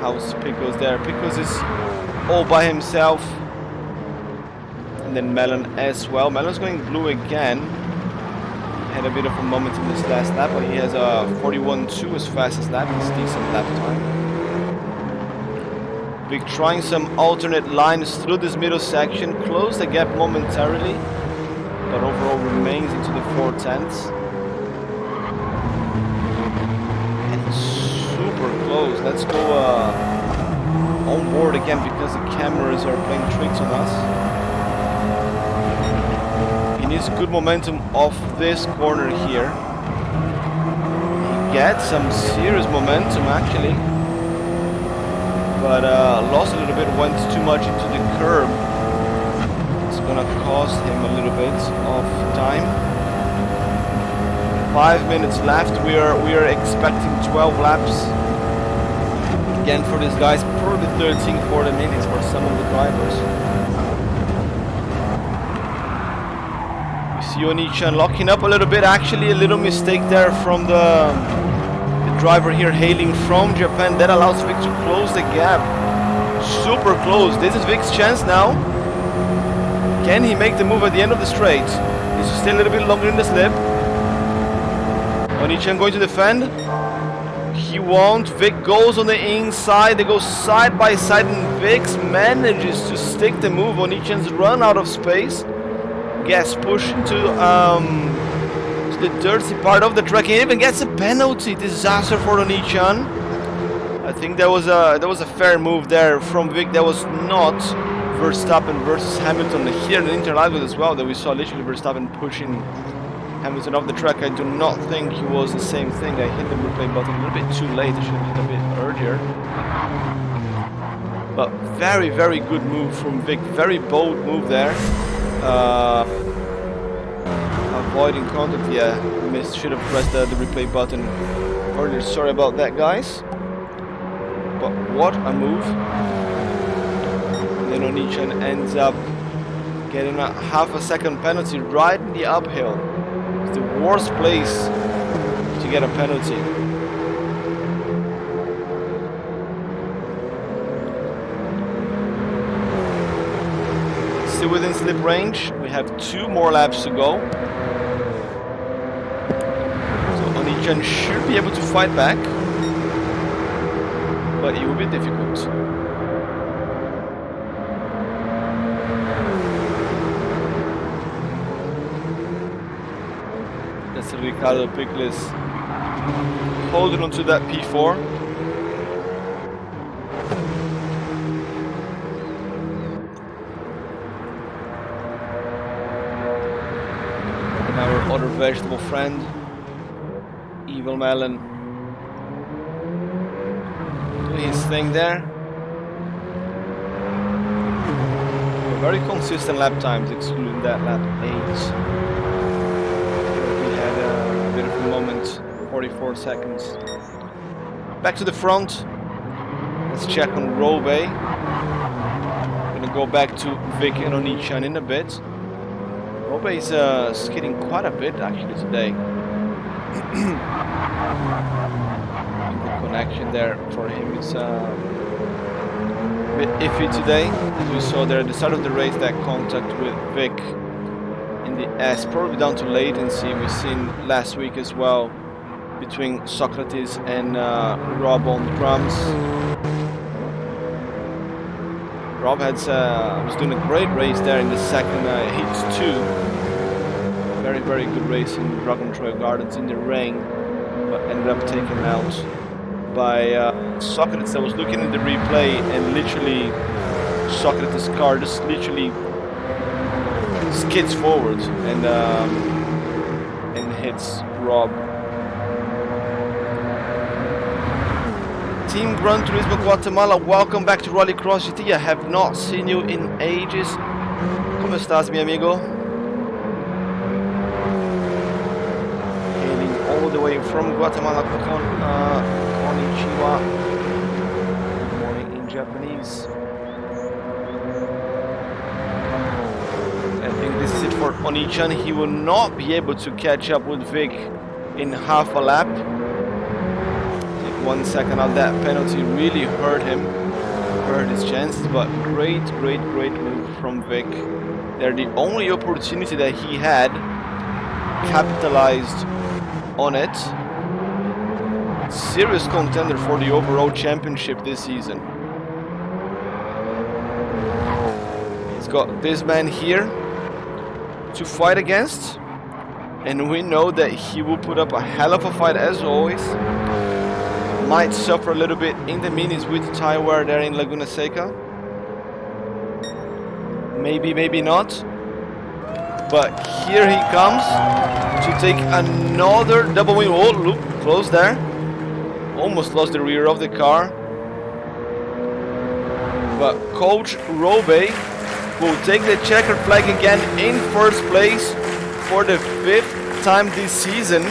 How's Pickles there? Pickles is all by himself. And then Melon as well. Melon's going blue again. Had a bit of a moment in this last lap, but he has a 41.2 as fastest lap. It's decent lap time. Vic trying some alternate lines through this middle section, close the gap momentarily, but overall remains into the 4/10. And it's super close. Let's go on board again, because the cameras are playing tricks on us. Needs good momentum off this corner here. He gets some serious momentum actually, but lost a little bit, went too much into the curb. It's gonna cost him a little bit of time. 5 minutes left. We are expecting 12 laps again for these guys, probably 13, 14 minutes for some of the drivers. Onichan locking up a little bit, actually a little mistake there from the driver here hailing from Japan. That allows Vic to close the gap. Super close. This is Vic's chance now. Can he make the move at the end of the straight? Needs to stay a little bit longer in the slip. Onichan going to defend. He won't. Vic goes on the inside. They go side by side, and Vic manages to stick the move. Onichan's run out of space. Gas push to the dirty part of the track. He even gets a penalty. Disaster for Onichan. I think there was a fair move there from Vic. That was not Verstappen versus Hamilton here in Interlagos as well. That we saw literally Verstappen pushing Hamilton off the track. I do not think it was the same thing. I hit the replay button a little bit too late. I should have hit a bit earlier. But very, very good move from Vic. Very bold move there. Avoiding contact. Yeah, missed. Should have pressed the replay button earlier. Sorry about that, guys. But what a move. And then Onichan ends up getting a half a second penalty right in the uphill. It's the worst place to get a penalty. Still within slip range. We have 2 more laps to go. So Onichan should be able to fight back, but it will be difficult. That's Ricardo Pickles holding on to that P4. And our other vegetable friend, Evil Melon, doing his thing there. Very consistent lap times, excluding that lap 8. A bit of a moment, 44 seconds. Back to the front. Let's check on Robe. Gonna go back to Vic and Onichan in a bit. Robe is skidding quite a bit actually today. The connection there for him is a bit iffy today. As we saw there at the start of the race, that contact with Vic in the S, probably down to latency. We've seen last week as well between Socrates and Rob on the drums. Rob was doing a great race there in the second heat 2. Very, very good race in Dragon Trail Gardens in the rain, but ended up taken out by Socrates. I was looking at the replay and literally Socrates' car just literally skids forward and hits Rob. Team Gran Turismo Guatemala, welcome back to Rallycross GT. I have not seen you in ages. ¿Cómo estás, mi amigo? Hailing all the way from Guatemala, konnichiwa. Good morning in Japanese. I think this is it for Onichan. He will not be able to catch up with Vic in half a lap. 1 second of that penalty really hurt him, hurt his chances, but great move from Vic. They're the only opportunity that he had, capitalized on it. Serious contender for the overall championship this season. He's got this man here to fight against, and we know that he will put up a hell of a fight as always. Might suffer a little bit in the minis with the tire wear there in Laguna Seca. Maybe, maybe not. But here he comes to take another double win. Oh, look, close there. Almost lost the rear of the car. But Coach Robe will take the checkered flag again in first place for the 5th time this season.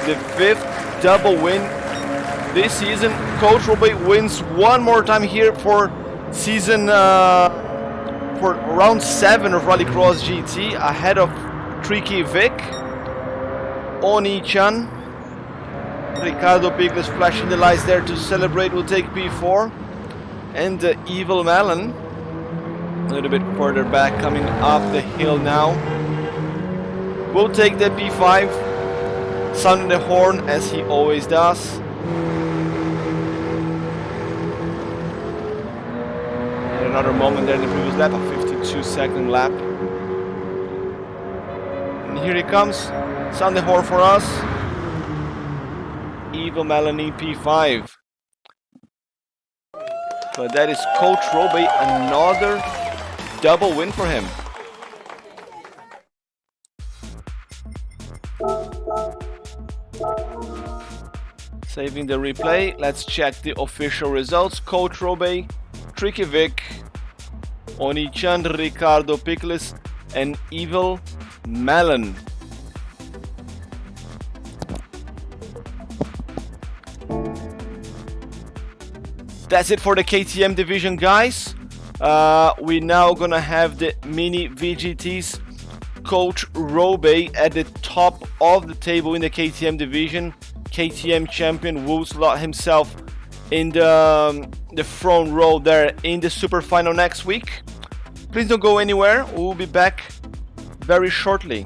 The 5th double win this season. Coach Robe wins one more time here for season for round 7 of Rallycross GT, ahead of Tricky Vic, Onichan. Ricardo Pickles flashing the lights there to celebrate, will take P4, and the Evil Melon a little bit further back, coming up the hill now, will take the P5. Sounding the horn as he always does. And another moment there in the previous lap, a 52-second lap. And here he comes. Sound the horn for us. Evil Melanie P5. But that is Coach Robe, another double win for him. Saving the replay, let's check the official results. Coach Robe, Tricky Vic, Onichan, Ricardo Pickles, and Evil Melon. That's it for the KTM division, guys. We're now gonna have the mini VGTs. Coach Robe at the top of the table in the KTM division. KTM champion will slot himself in the front row there in the super final next week. Please don't go anywhere. We'll be back very shortly.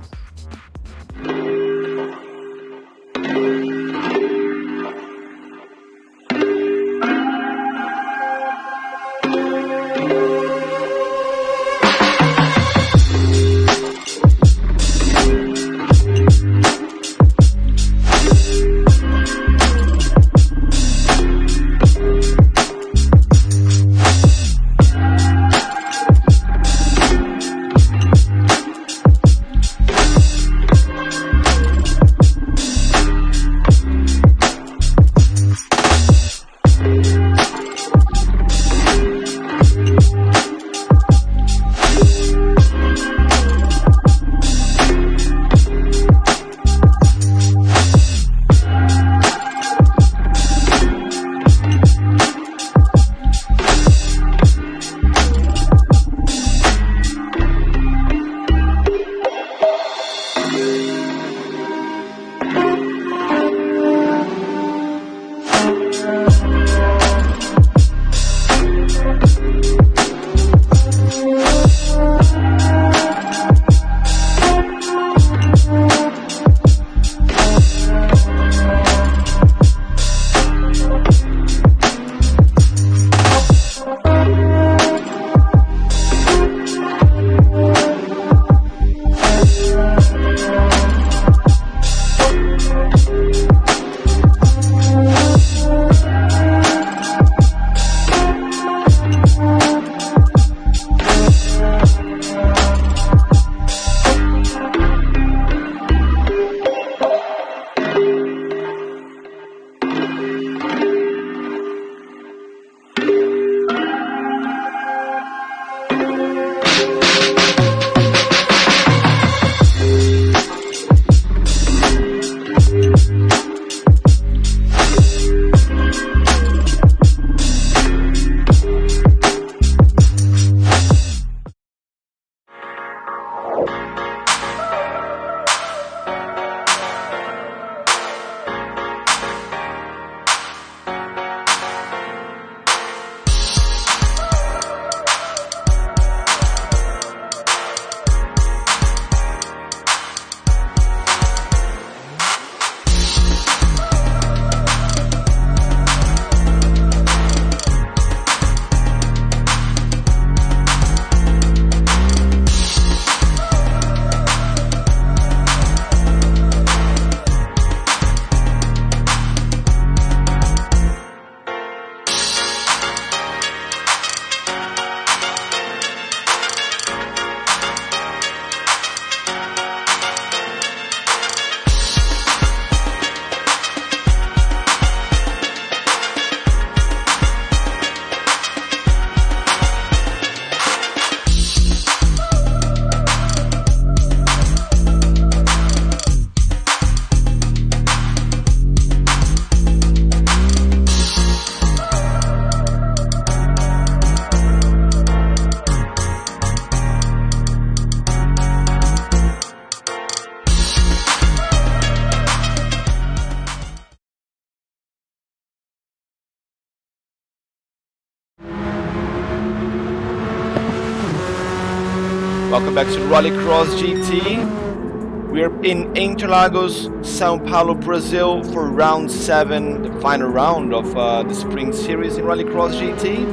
Welcome back to Rallycross GT. We are in Interlagos, Sao Paulo, Brazil for round 7, the final round of the spring series in Rallycross GT.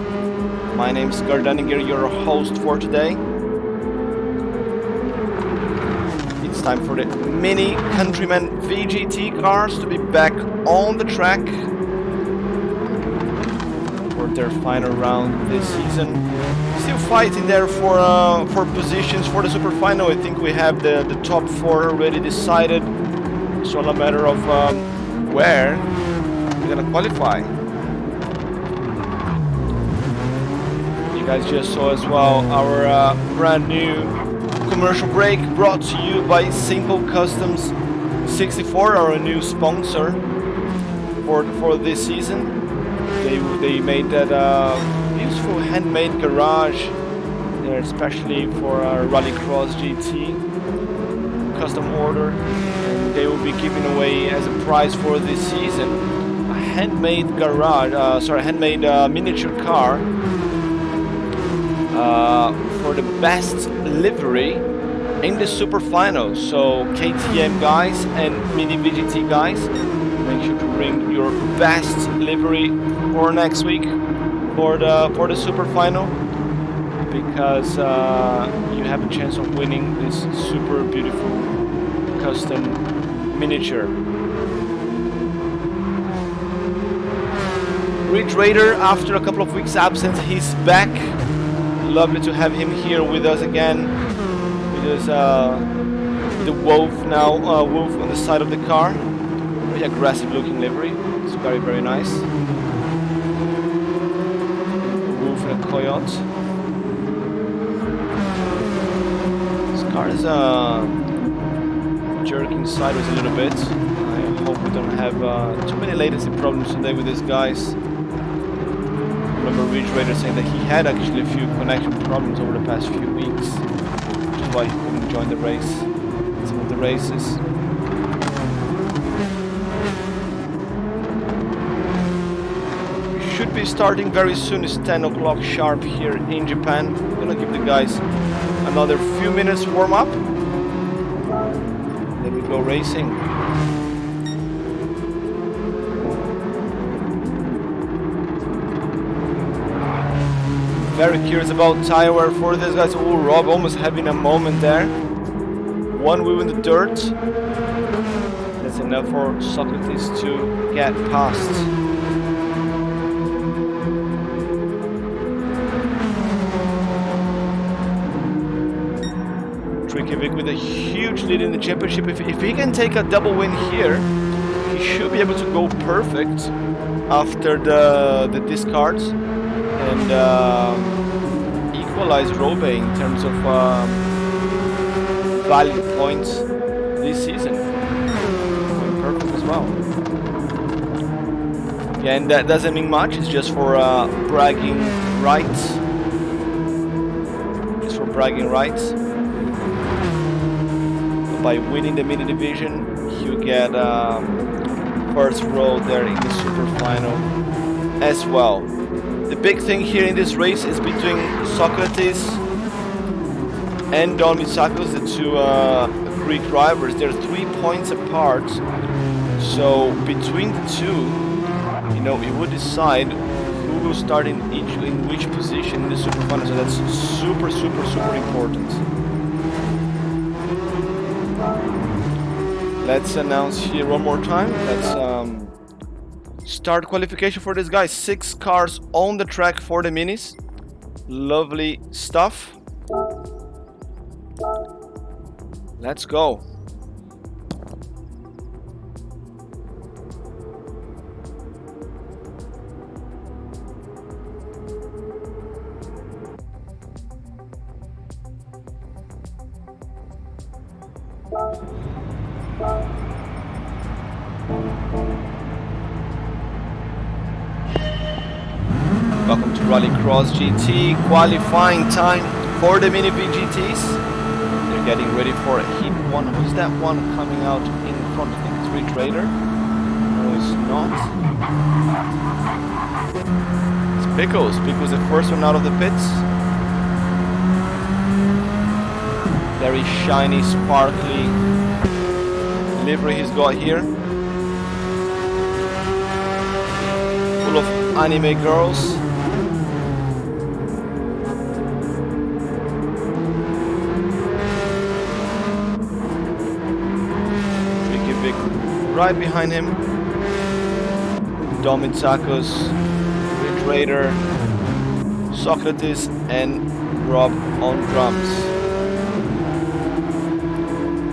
My name is Gardaninger, your host for today. It's time for the Mini Countryman VGT cars to be back on the track for their final round this season. Still fighting there for positions for the super final. I think we have the top 4 already decided. It's all a matter of where we're gonna qualify. You guys just saw as well our brand new commercial break brought to you by Simple Customs 64, our new sponsor for this season. They made that beautiful handmade garage there, especially for our Rallycross GT custom order. And they will be giving away as a prize for this season a handmade garage, handmade miniature car for the best livery in the super final. So KTM guys and Mini VGT guys, make sure to bring your best livery for next week for the super final, because you have a chance of winning this super beautiful custom miniature. Ridge Raider, after a couple of weeks absence, he's back. Lovely to have him here with us again. With the wolf now, wolf on the side of the car. Very aggressive looking livery. It's very, very nice. Wolf and a coyote. This car is jerking sideways a little bit. I hope we don't have too many latency problems today with these guys. I remember Ridge Raider saying that he had actually a few connection problems over the past few weeks, which is why he couldn't join the race, some of the races. We should be starting very soon. It's 10 o'clock sharp here in Japan. I'm gonna give the guys another few minutes warm up. Then we go racing. Very curious about tire wear for this guys. Oh, Rob almost having a moment there. One wheel in the dirt. That's enough for Socrates to get past. Tricky Vic with a huge lead in the championship. If he can take a double win here, he should be able to go perfect after the discards and equalize Robe in terms of valid points this season. Going perfect as well. Yeah, and that doesn't mean much. It's just for bragging rights. Just for bragging rights. By winning the mini division, you get first row there in the super final as well. The big thing here in this race is between Socrates and Don Misakos, the two Greek drivers. They're 3 points apart. So between the two, you know, it would decide who will start in which position in the super final. So that's super, super, super important. Let's announce here one more time. Let's start qualification for this guy. 6 cars on the track for the minis. Lovely stuff. Let's go. Welcome to Rallycross GT qualifying time for the mini VGTs. They're getting ready for heat 1. Who's that one coming out in front? I think it's Ridge Raider. No, it's not. It's Pickles. Pickles, the first one out of the pits. Very shiny, sparkly livery he's got here. Full of anime girls. right behind him. Dom Mitsakos, Ridge Raider, Socrates, and Rob on drums.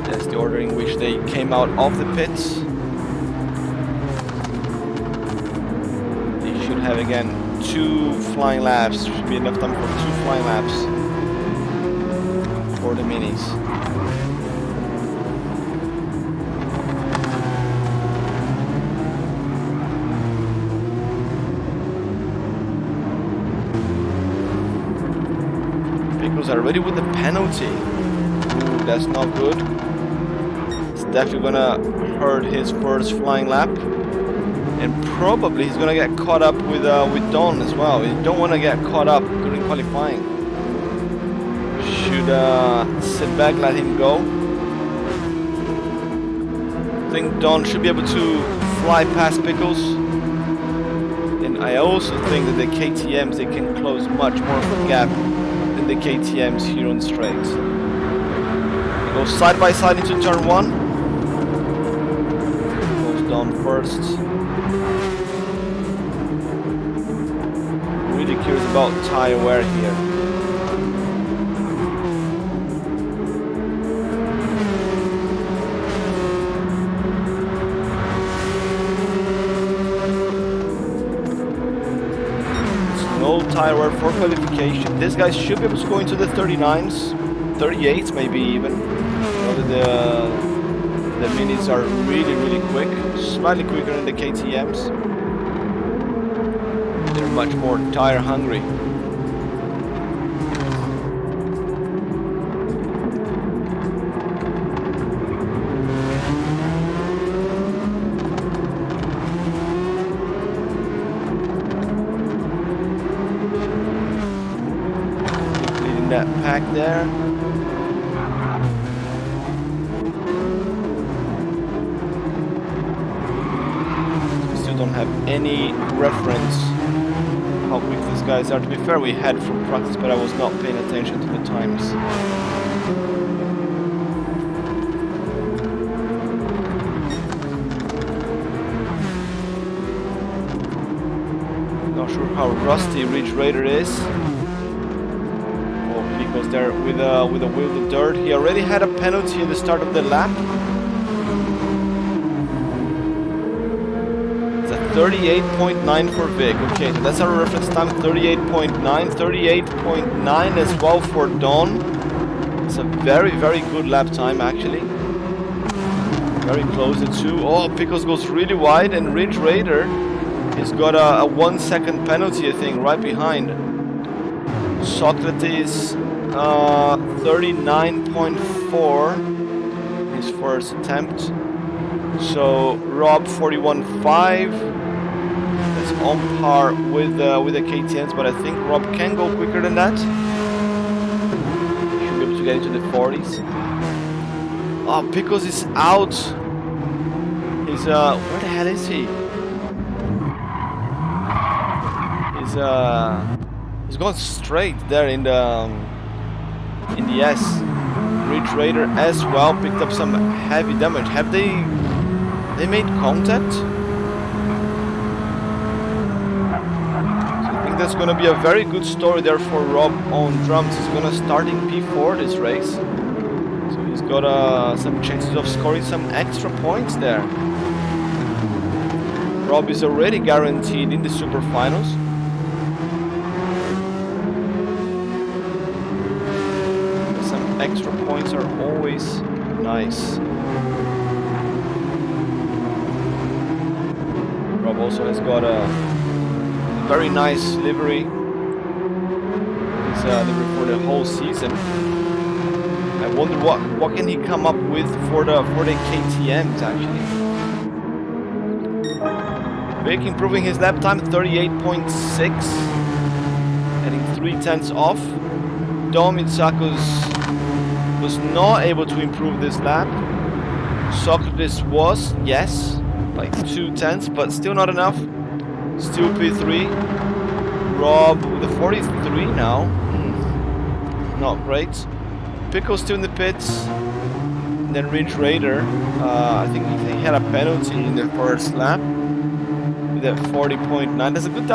That's the order in which they came out of the pits. They should have again 2 flying laps. Should be enough time for 2 flying laps for the minis. Are ready with the penalty. Ooh, that's not good. It's definitely gonna hurt his first flying lap, and probably he's gonna get caught up with Don as well. You don't want to get caught up during qualifying. Should sit back, let him go. I think Don should be able to fly past Pickles, and I also think that the KTMs, they can close much more of a gap the KTMs here on the straight. He goes side by side into turn 1. Goes down first. Really curious about tire wear here. Tire wear for qualification. This guy should be able to go into the 39s, 38s maybe even. The minis are really quick, slightly quicker than the KTMs. They're much more tire hungry. That pack there. Still don't have any reference how quick these guys are. To be fair, we had from practice, but I was not paying attention to the times. Not sure how rusty Ridge Raider is. Because there with a wheel of dirt. He already had a penalty at the start of the lap. It's a 38.9 for Vic. Okay, so that's our reference time, 38.9. 38.9 as well for Don. It's a very good lap time actually. Very close to 2. Oh, Pickles goes really wide, and Ridge Raider has got a 1 second penalty, I think, right behind. Socrates 39.4 his first attempt. So Rob 41.5. That's on par with the KTMs, but I think Rob can go quicker than that. Should be able to get into the 40s. Oh, Pickles is out. He's where the hell is he? He's going straight there in the S. Ridge Raider as well picked up some heavy damage. Have they made contact? So I think that's going to be a very good story there for Rob on drums. He's going to start in P4 this race. So he's got some chances of scoring some extra points there. Rob is already guaranteed in the Super Finals. Extra points are always nice. Rob also has got a very nice livery. It's a livery for the whole season. I wonder what can he come up with for the KTMs actually. Vic improving his lap time, 38.6, heading 0.3 off. Dom Mitsakos was not able to improve this lap. Socrates was, yes, like 0.2, but still not enough. Still P3. Rob with a 43 now. Not great. Pickle still in the pits. And then Ridge Raider, I think he had a penalty in the first lap with a 40.9. That's a good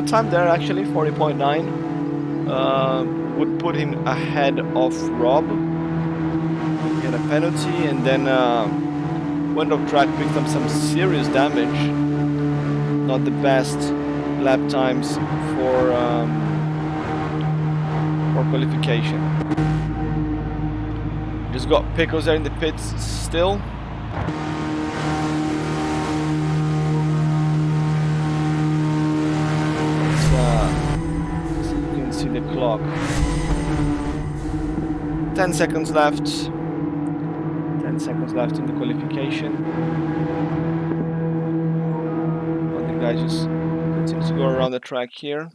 time there actually. 40.9 would put him ahead of Rob. He had a penalty and then went off track, picked up some serious damage. Not the best lap times for qualification. Just got Pickles there in the pits still. So you can see the clock. 10 seconds left. 10 seconds left in the qualification. But the guy just continues to go around the track here.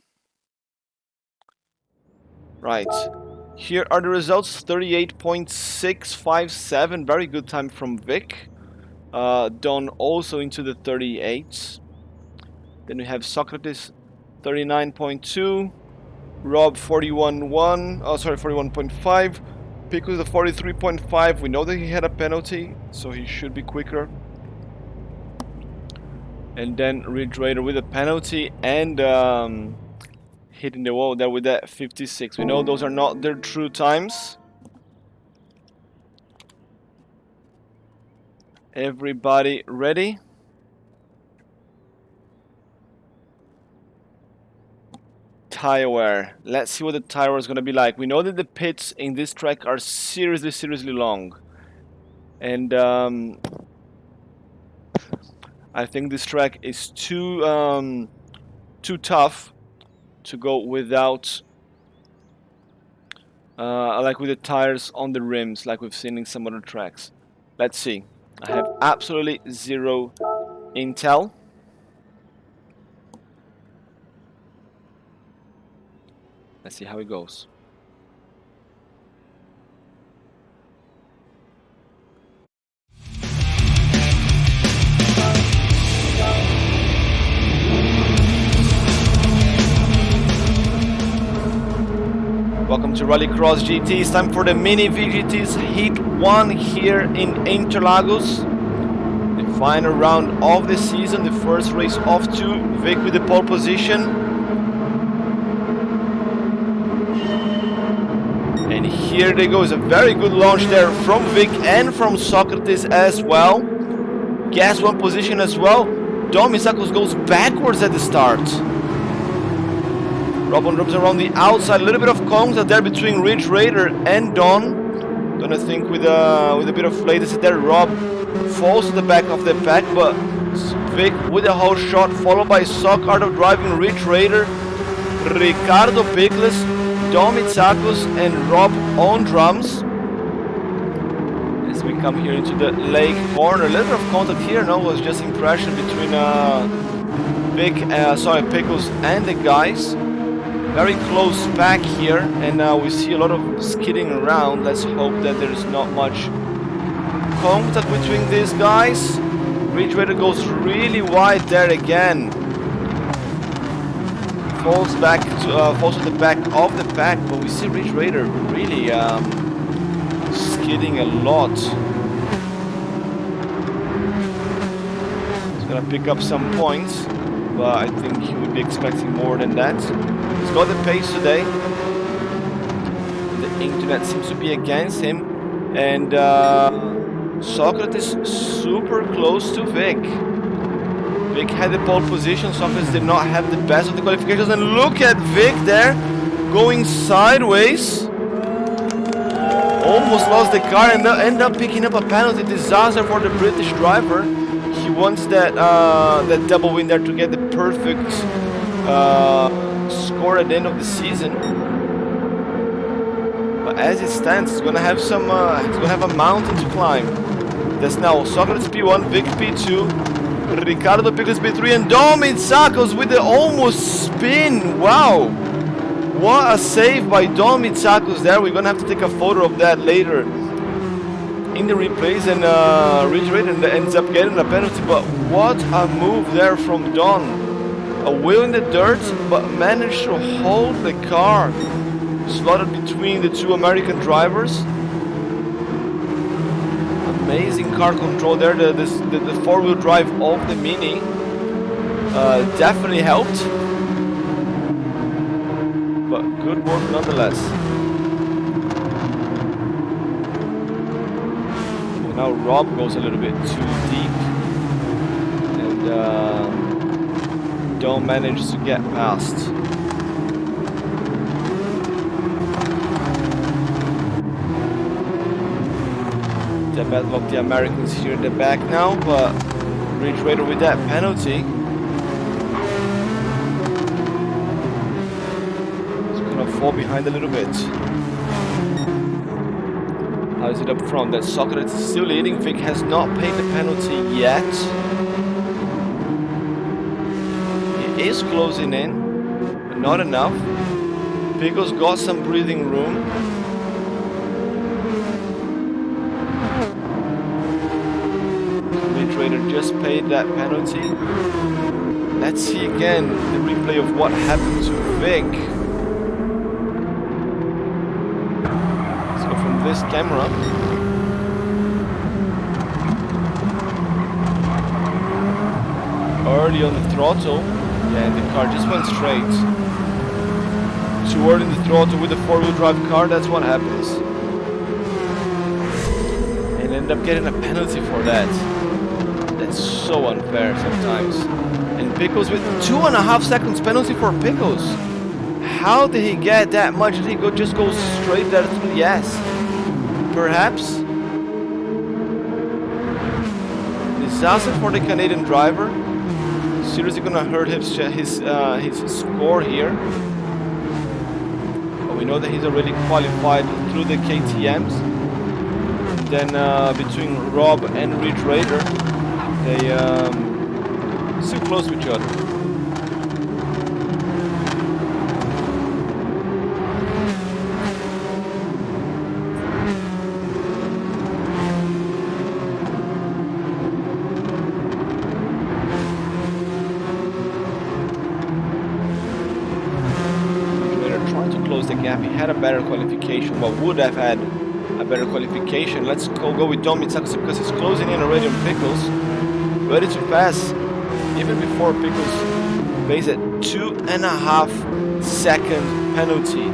Right. Here are the results. 38.657. Very good time from Vic. Don also into the 38s. Then we have Socrates 39.2. Rob 41.1. Oh, sorry, 41.5. Pickles the 43.5. We know that he had a penalty, so he should be quicker. And then Ridge Raider with a penalty and hitting the wall there with that 56. We know those are not their true times. Everybody ready? Tire wear. Let's see what the tire wear is going to be like. We know that the pits in this track are seriously long. And I think this track is too tough to go without like with the tires on the rims like we've seen in some other tracks. Let's see. I have absolutely zero intel. Let's see how it goes. Welcome to Rallycross GT. It's time for the mini VGT's Heat 1 here in Interlagos. The final round of the season, the first race off to Vic with the pole position. And here they go. It's a very good launch there from Vic and from Socrates as well. Gas 1 position as well. Dom Isakos goes backwards at the start. Robin drums around the outside, a little bit of contact there between Ridge Raider and Don. Don, I think with a bit of latest there, Rob falls to the back of the pack, but Vic with a whole shot, followed by Sock Art of Driving, Ridge Raider, Ricardo Pickles, Dom Itsakos, and Rob on drums. As we come here into the lake corner, a little bit of contact here, no, was just impression between Pickles and the guys. Very close pack here, and we see a lot of skidding around. Let's hope that there's not much contact between these guys. Ridge Raider goes really wide there again. Falls to the back of the pack, but we see Ridge Raider really skidding a lot. He's gonna pick up some points, but I think he would be expecting more than that. He's got the pace today. The internet seems to be against him. And Socrates super close to Vic. Vic had the pole position. Socrates did not have the best of the qualifications. And look at Vic there going sideways. Almost lost the car and ended up picking up a penalty. Disaster for the British driver. He wants that double win there to get the perfect score at the end of the season. But as it stands, it's gonna have some it's gonna have a mountain to climb. That's now Socrates P1, Vic P2, Ricardo Pickles P3, and Dom Itsakos with the almost spin. Wow, what a save by Dom Itsakos there. We're gonna have to take a photo of that later in the replays, and Ridge Raider ends up getting a penalty. But what a move there from Don. A wheel in the dirt, but managed to hold the car, slotted between the two American drivers. Amazing car control there. The four-wheel drive of the Mini definitely helped, but good work nonetheless. Well, now Rob goes a little bit too deep and don't manage to get past. The battle of the Americans here in the back now, but Ridge Raider with that penalty. It's gonna fall behind a little bit. How is it up front? That Socrates is still leading. Vic has not paid the penalty yet. He is closing in, but not enough. Pickles got some breathing room. Just paid that penalty. Let's see again the replay of what happened to Vic. So from this camera, early on the throttle, and the car just went straight. Too early in the throttle with the four-wheel drive car, that's what happens. And end up getting a penalty for that. That's so unfair sometimes. And Pickles with 2.5 seconds penalty for Pickles. How did he get that much? Did he just go straight there to the yes? Perhaps. Disaster for the Canadian driver. Seriously gonna hurt his score here. But we know that he's already qualified through the KTMs. And then between Rob and Ridge Raider, they still close to each other. Trying to close the gap. He had a better qualification. Well, would have had a better qualification. Let's go with Dom Mitsubishi because he's closing in already on Pickles. Ready to pass even before Pickles pays a 2.5 second penalty.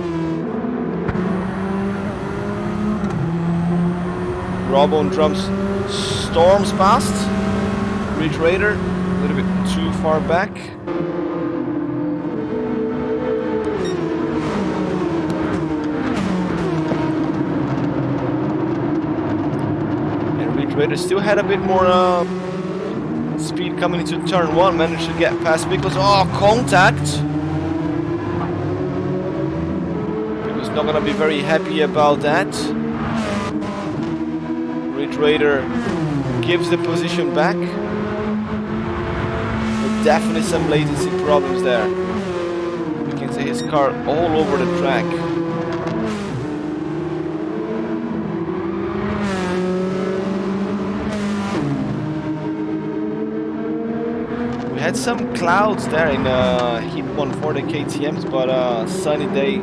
Rob on drums storms past. Ridge Raider a little bit too far back. And Ridge Raider still had a bit more speed coming into turn one, managed to get past Pickles. Oh, contact! Pickles not gonna be very happy about that. Ridge Raider gives the position back. But definitely some latency problems there. You can see his car all over the track. Had some clouds there in Heat 1 for the KTMs, but sunny day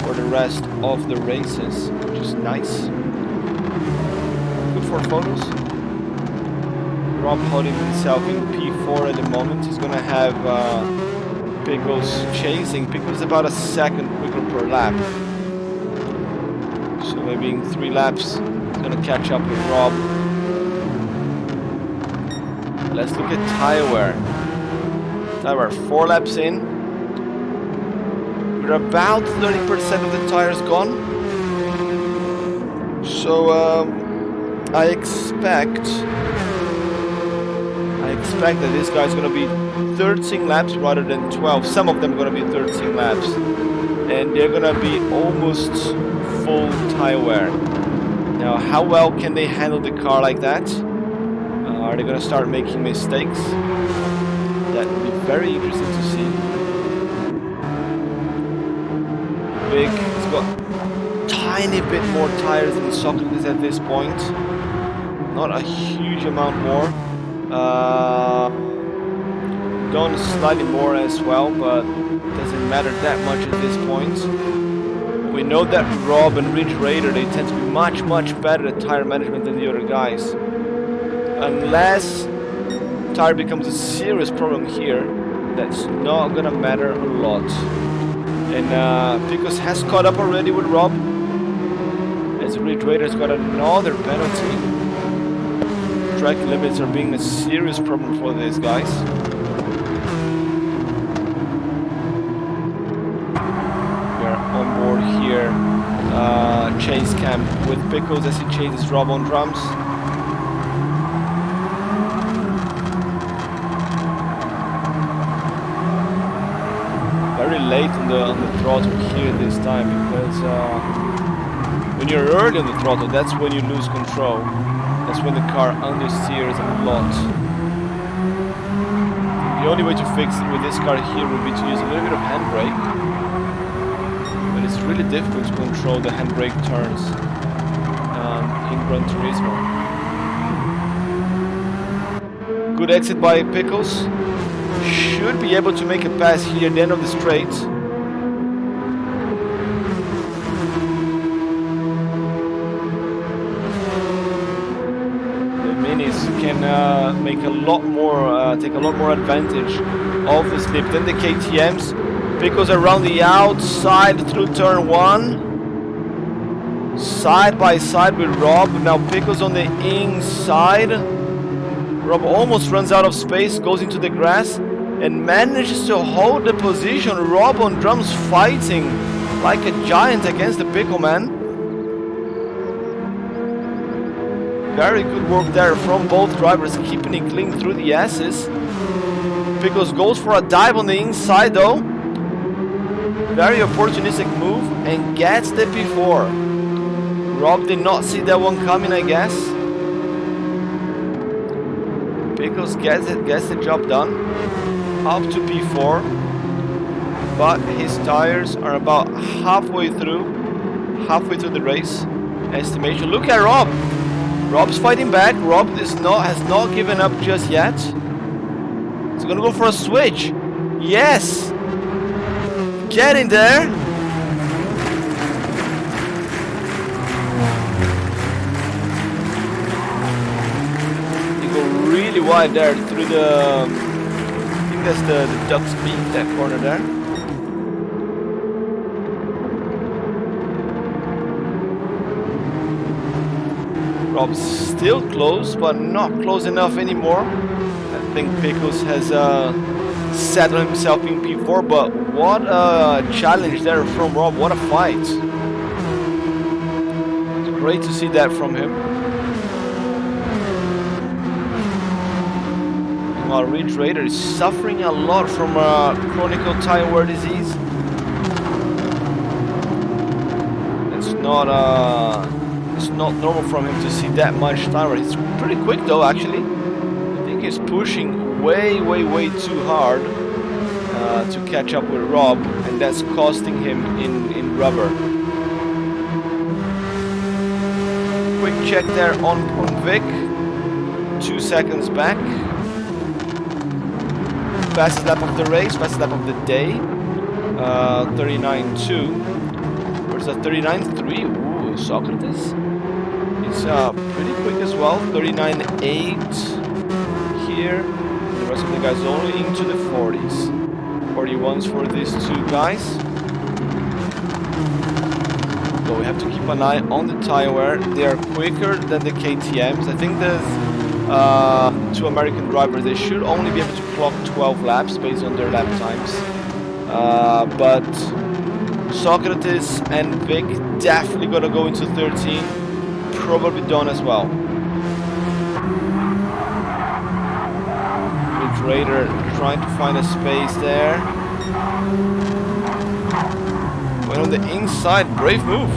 for the rest of the races, which is nice. Good for photos. Rob holding himself in P4 at the moment. He's gonna have Pickles chasing. Pickles about a second quicker per lap. So maybe in 3 laps, he's gonna catch up with Rob. Let's look at tire wear. Tire wear 4 laps in. We're about 30% of the tires gone. So I expect that this guy's gonna be 13 laps rather than 12. Some of them are gonna be 13 laps, and they're gonna be almost full tire wear. Now, how well can they handle the car like that? Are they gonna start making mistakes? That would be very interesting to see. Big, he's got tiny bit more tires than Socrates at this point. Not a huge amount more. Done slightly more as well, but doesn't matter that much at this point. We know that Rob and Ridge Raider, they tend to be much better at tire management than the other guys. Unless tire becomes a serious problem here, that's not gonna matter a lot. And Picos has caught up already with Rob, as Ridge Raider's got another penalty. Track limits are being a serious problem for these guys. We're on board here, chase cam with Picos as he chases Rob on drums. Very late on the throttle here this time, because when you're early on the throttle, that's when you lose control. That's when the car understeers a lot. The only way to fix it with this car here would be to use a little bit of handbrake, but it's really difficult to control the handbrake turns in Gran Turismo. Good exit by Pickles. Should be able to make a pass here at the end of the straight. The minis can make a lot more, take a lot more advantage of the slip than the KTMs. Pickles around the outside through turn 1. Side by side with Rob. Now Pickles on the inside. Rob almost runs out of space, goes into the grass, and manages to hold the position. Rob on drums fighting like a giant against the Pickle man. Very good work there from both drivers, keeping it clean through the S's. Pickles goes for a dive on the inside though. Very opportunistic move and gets the P4. Rob did not see that one coming, I guess. Pickles gets the job done. Up to P4, but his tires are about halfway through the race estimation. Look at Rob. Rob's fighting back. Rob has not given up just yet. He's gonna go for a switch. Yes, get in there. You go really wide there through the. That's the Duck's Beak, that corner there. Rob's still close, but not close enough anymore. I think Pickles has settled himself in P4, but what a challenge there from Rob, what a fight. It's great to see that from him. Ridge Raider is suffering a lot from chronic tire wear disease. It's not normal from him to see that much tire wear. He's pretty quick though, actually. I think he's pushing way too hard to catch up with Rob, and that's costing him in rubber. Quick check there on Vic. 2 seconds back. Fastest lap of the race, fastest lap of the day, 39.2 versus 39.3. Ooh, Socrates. It's pretty quick as well, 39.8 here. The rest of the guys only into the 40s. 41s for these two guys. So we have to keep an eye on the tire wear. They are quicker than the KTMs. I think there's two American drivers, they should only be able to clock 12 laps based on their lap times. But Socrates and Vic definitely gonna go into 13. Probably Don as well. Ridge Raider trying to find a space there. Went on the inside, brave move.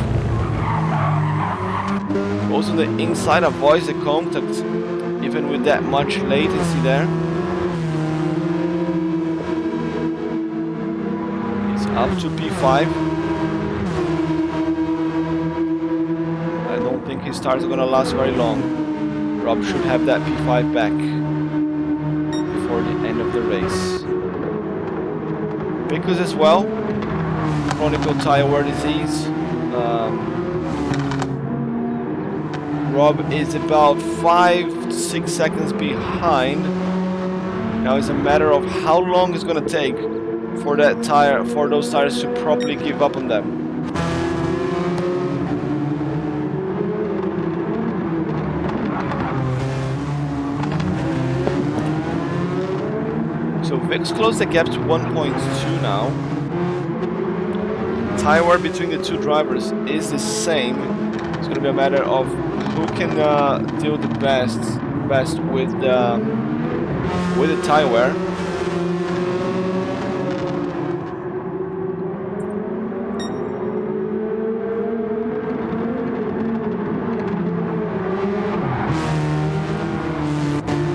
Goes on the inside, avoids the contact. Even with that much latency there. It's up to P5. I don't think his tires are gonna last very long. Rob should have that P5 back before the end of the race. Pickles as well. Chronic tire wear disease. Rob is about 5 to 6 seconds behind. Now it's a matter of how long it's gonna take for those tires to properly give up on them. So Vic's closed the gap to 1.2 now. Tire wear between the two drivers is the same. It's gonna be a matter of who can deal the best with the tire wear.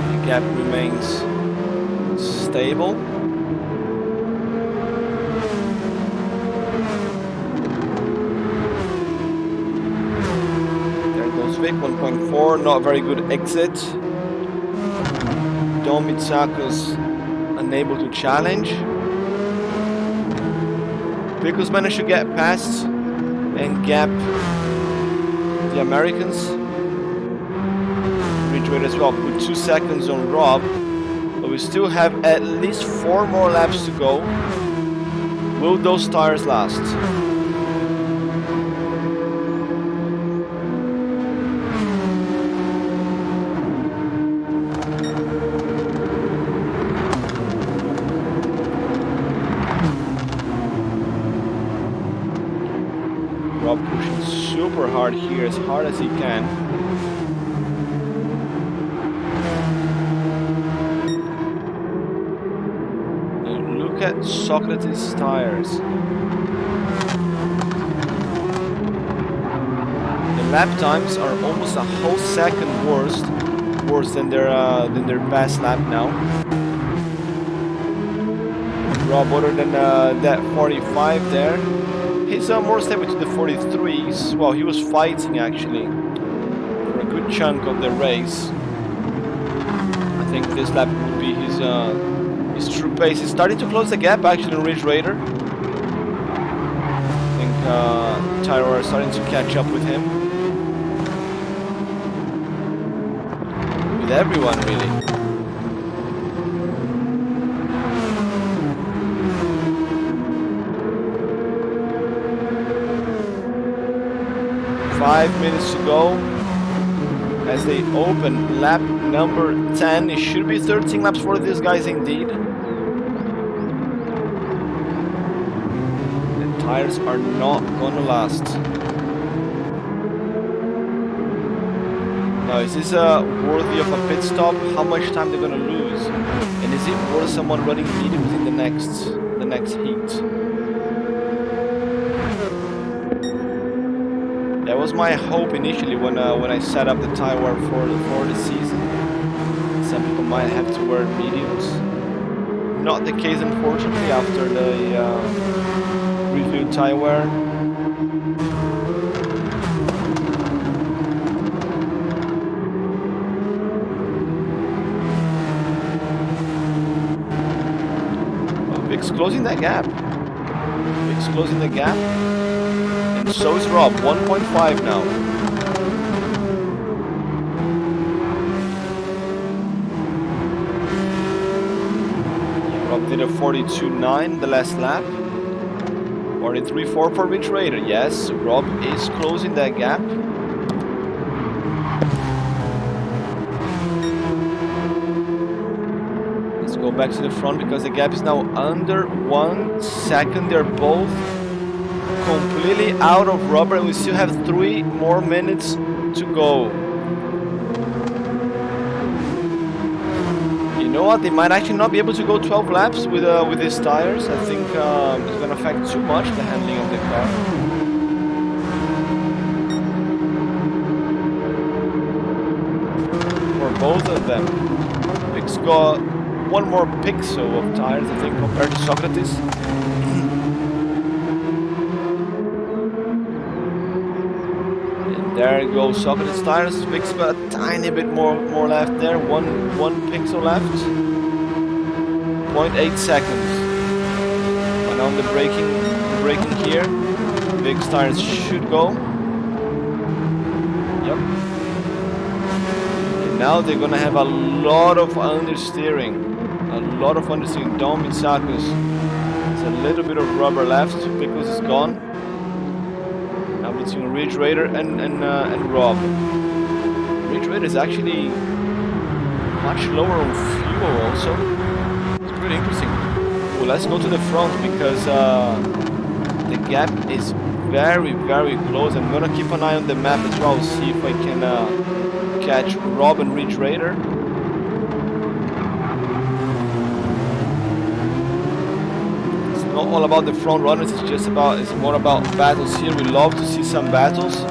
The gap remains stable. There goes Vic, 1.4, not a very good exit. Dom Mitsako's unable to challenge. Vickers managed to get past and gap the Americans. Ridgeway as well, put 2 seconds on Rob. But we still have at least 4 more laps to go. Will those tires last? Rob pushing super hard here, as hard as he can. At Socrates' tires. The lap times are almost a whole second worse than their best lap now. Rob, other than that 45 there, he's more stable to the 43s. Well, he was fighting actually for a good chunk of the race. I think this lap would be his true pace. Is starting to close the gap actually on Ridge Raider. I think Tyro are starting to catch up with him. With everyone really. Five minutes to go as they open lap number 10. It should be 13 laps for these guys indeed. Tires are not gonna last. Now, is this worthy of a pit stop? How much time they're gonna lose? And is it worth someone running mediums in the next heat? That was my hope initially when I set up the tire wear for the season. Some people might have to wear mediums. Not the case, unfortunately, after the review tire wear. Oh, Vic's closing that gap. Vic's closing the gap. And so is Rob, 1.5 now. Rob did a 42.9 the last lap. 43.4 for Ridge Raider. Yes, Rob is closing that gap. Let's go back to the front because the gap is now under 1 second. They're both completely out of rubber and we still have 3 more minutes to go. You know what? They might actually not be able to go 12 laps with these tires. I think it's going to affect too much the handling of the car. For both of them. Vic's got 1 more pixel of tires, I think, compared to Socrates. There goes Socrates tires. Vic's got a tiny bit more left there. One pixel left. 0.8 seconds. And on the braking here. Vic's tires should go. Yep. And now they're gonna have a lot of understeering. A lot of understeering. Dom Mitsakus. There's a little bit of rubber left because it's gone. Now between Ridge Raider and Rob. Ridge Raider is actually much lower on fuel also. It's pretty interesting. Well, let's go to the front because the gap is very, very close. I'm gonna keep an eye on the map as well, see if I can catch Rob and Ridge Raider. It's not all about the front runners, it's more about battles here. We love to see some battles.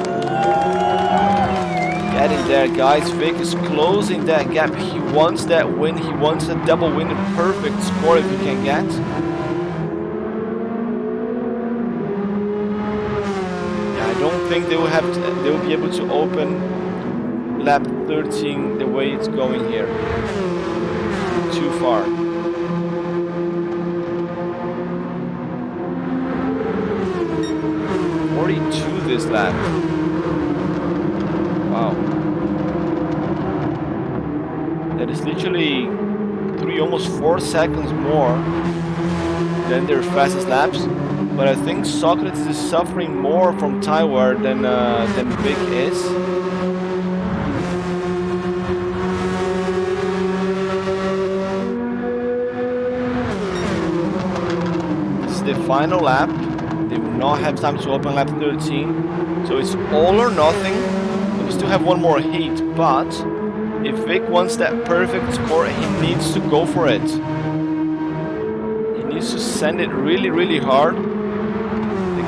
Get in there, guys. Vic is closing that gap. He wants that win. He wants a double win, a perfect score if he can get. I don't think they will be able to open lap 13 the way it's going here. Too far. .42 this lap. Wow. That is literally almost 4 seconds more than their fastest laps. But I think Socrates is suffering more from tire wear than Vic is. This is the final lap. They will not have time to open lap 13. So it's all or nothing. We still have one more heat, but if Vic wants that perfect score, he needs to go for it. He needs to send it really, really hard.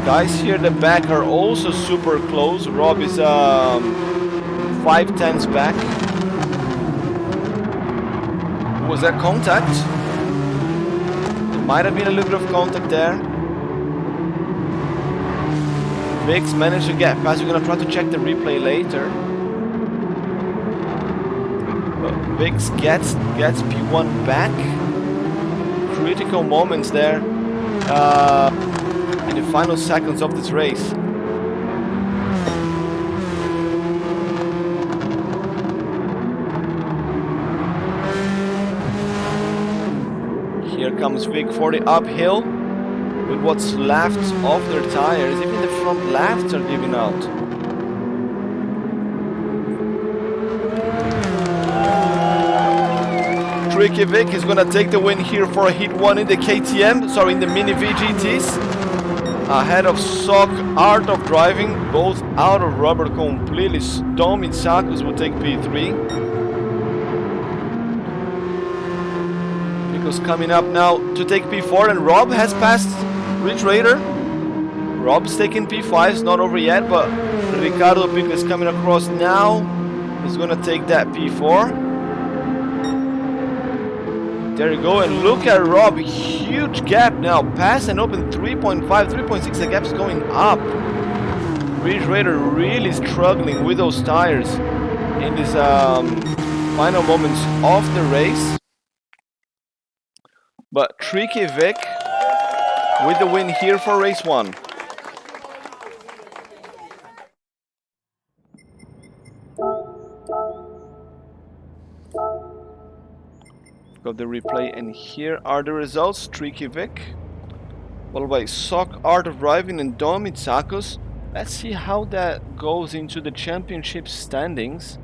Guys here at the back are also super close. Rob is 5/10 back. Was that contact? There might have been a little bit of contact there. Vic's managed to get past. We're gonna try to check the replay later. But Vic's gets P1 back. Critical moments there. In the final seconds of this race. Here comes Vic for the uphill with what's left of their tires. Even the front lefts are giving out. Tricky Vic is gonna take the win here for Heat 1 in the KTM, sorry, in the Mini VGTs. Ahead of Sock, Art of Driving, both out of rubber completely. Dom Mitsakus will take P3. Because coming up now to take P4, and Rob has passed Ridge Raider. Rob's taking P5, it's not over yet, but Ricardo Pico is coming across now. He's gonna take that P4. There you go, and look at Rob, huge gap now, pass and open 3.5, 3.6, the gap's going up. Ridge Raider really struggling with those tires in these final moments of the race. But Tricky Vic with the win here for race 1. Got the replay, and here are the results. Tricky Vic, followed by Sock, Art of Driving, and Dom Mitsakus. Let's see how that goes into the championship standings.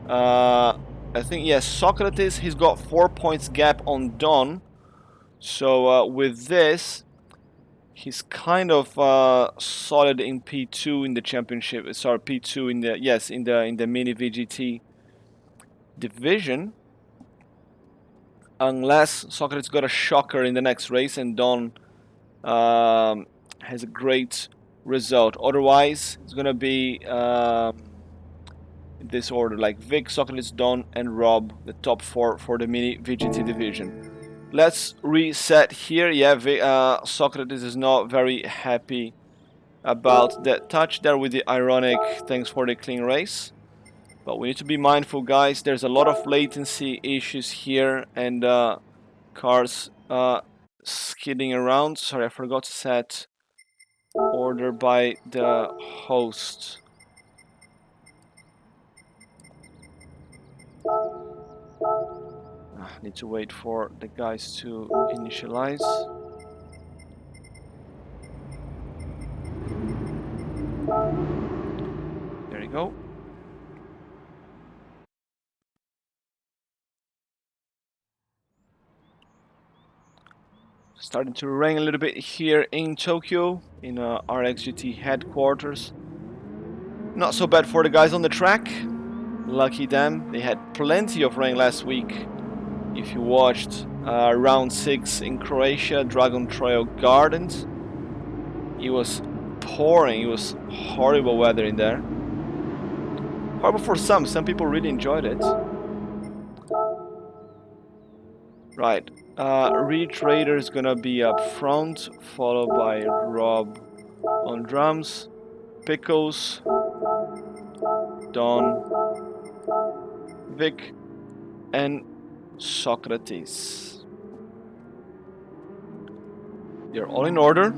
I think, yes, Socrates, he's got 4 points gap on Don. So with this, he's kind of solid in P2 in the championship. Sorry, P2 in the, yes, in the Mini VGT division. Unless Socrates got a shocker in the next race and Don has a great result. Otherwise, it's going to be in this order, like Vic, Socrates, Don, and Rob, the top 4 for the Mini VGT division. Let's reset here. Yeah, Socrates is not very happy about that touch there with the ironic thanks for the clean race. But we need to be mindful, guys. There's a lot of latency issues here, and cars skidding around. Sorry, I forgot to set order by the host. Need to wait for the guys to initialize. There you go. Starting to rain a little bit here in Tokyo, in RXGT headquarters. Not so bad for the guys on the track. Lucky them. They had plenty of rain last week. If you watched round 6 in Croatia, Dragon Trail Gardens, it was pouring. It was horrible weather in there. Horrible for some. Some people really enjoyed it. Right. Reach Raider is gonna be up front, followed by Rob on drums, Pickles, Don, Vic, and Socrates. They're all in order.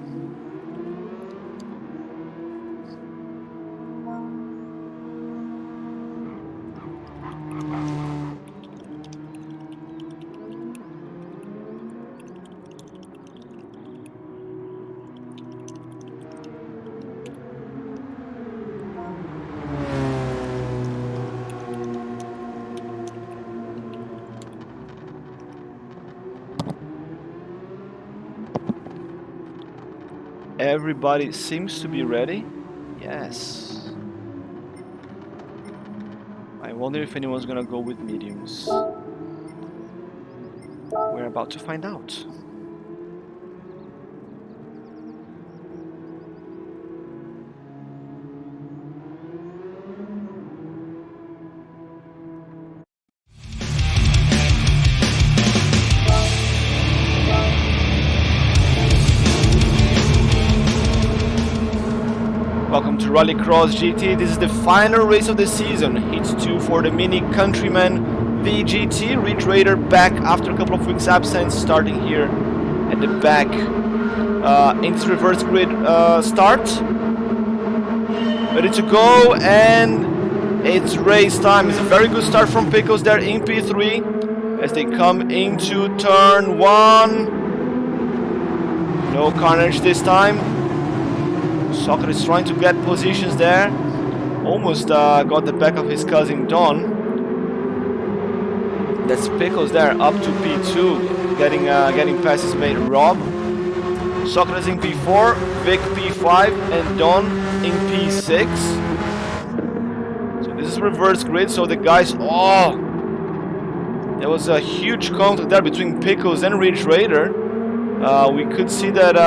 Everybody seems to be ready. Yes. I wonder if anyone's gonna go with mediums. We're about to find out. Welcome to Rallycross GT. This is the final race of the season. Heat 2 for the Mini Countryman VGT. Ridge Raider back after a couple of weeks absence, starting here at the back in this reverse grid start. Ready to go, and it's race time. It's a very good start from Pickles there in P3 as they come into turn 1. No carnage this time. Socrates trying to get positions there. Almost got the back of his cousin Don. That's Pickles there up to P2, getting past his mate Rob. Socrates in P4, Vic P5, and Don in P6. So this is reverse grid. So the guys, there was a huge contact there between Pickles and Ridge Raider. We could see that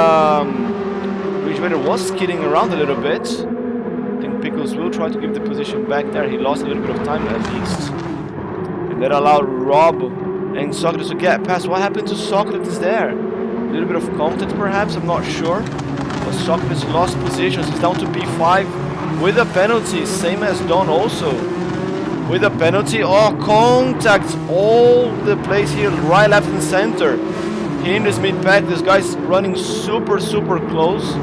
Ridge Raider was skidding around a little bit. I think Pickles will try to give the position back there. He lost a little bit of time at least. And that allowed Rob and Socrates to get past. What happened to Socrates there? A little bit of contact perhaps, I'm not sure. But Socrates lost positions. He's down to P5 with a penalty, same as Don also. With a penalty. Contact all the place here, right, left, and center. In this mid-pack, this guy's running super close.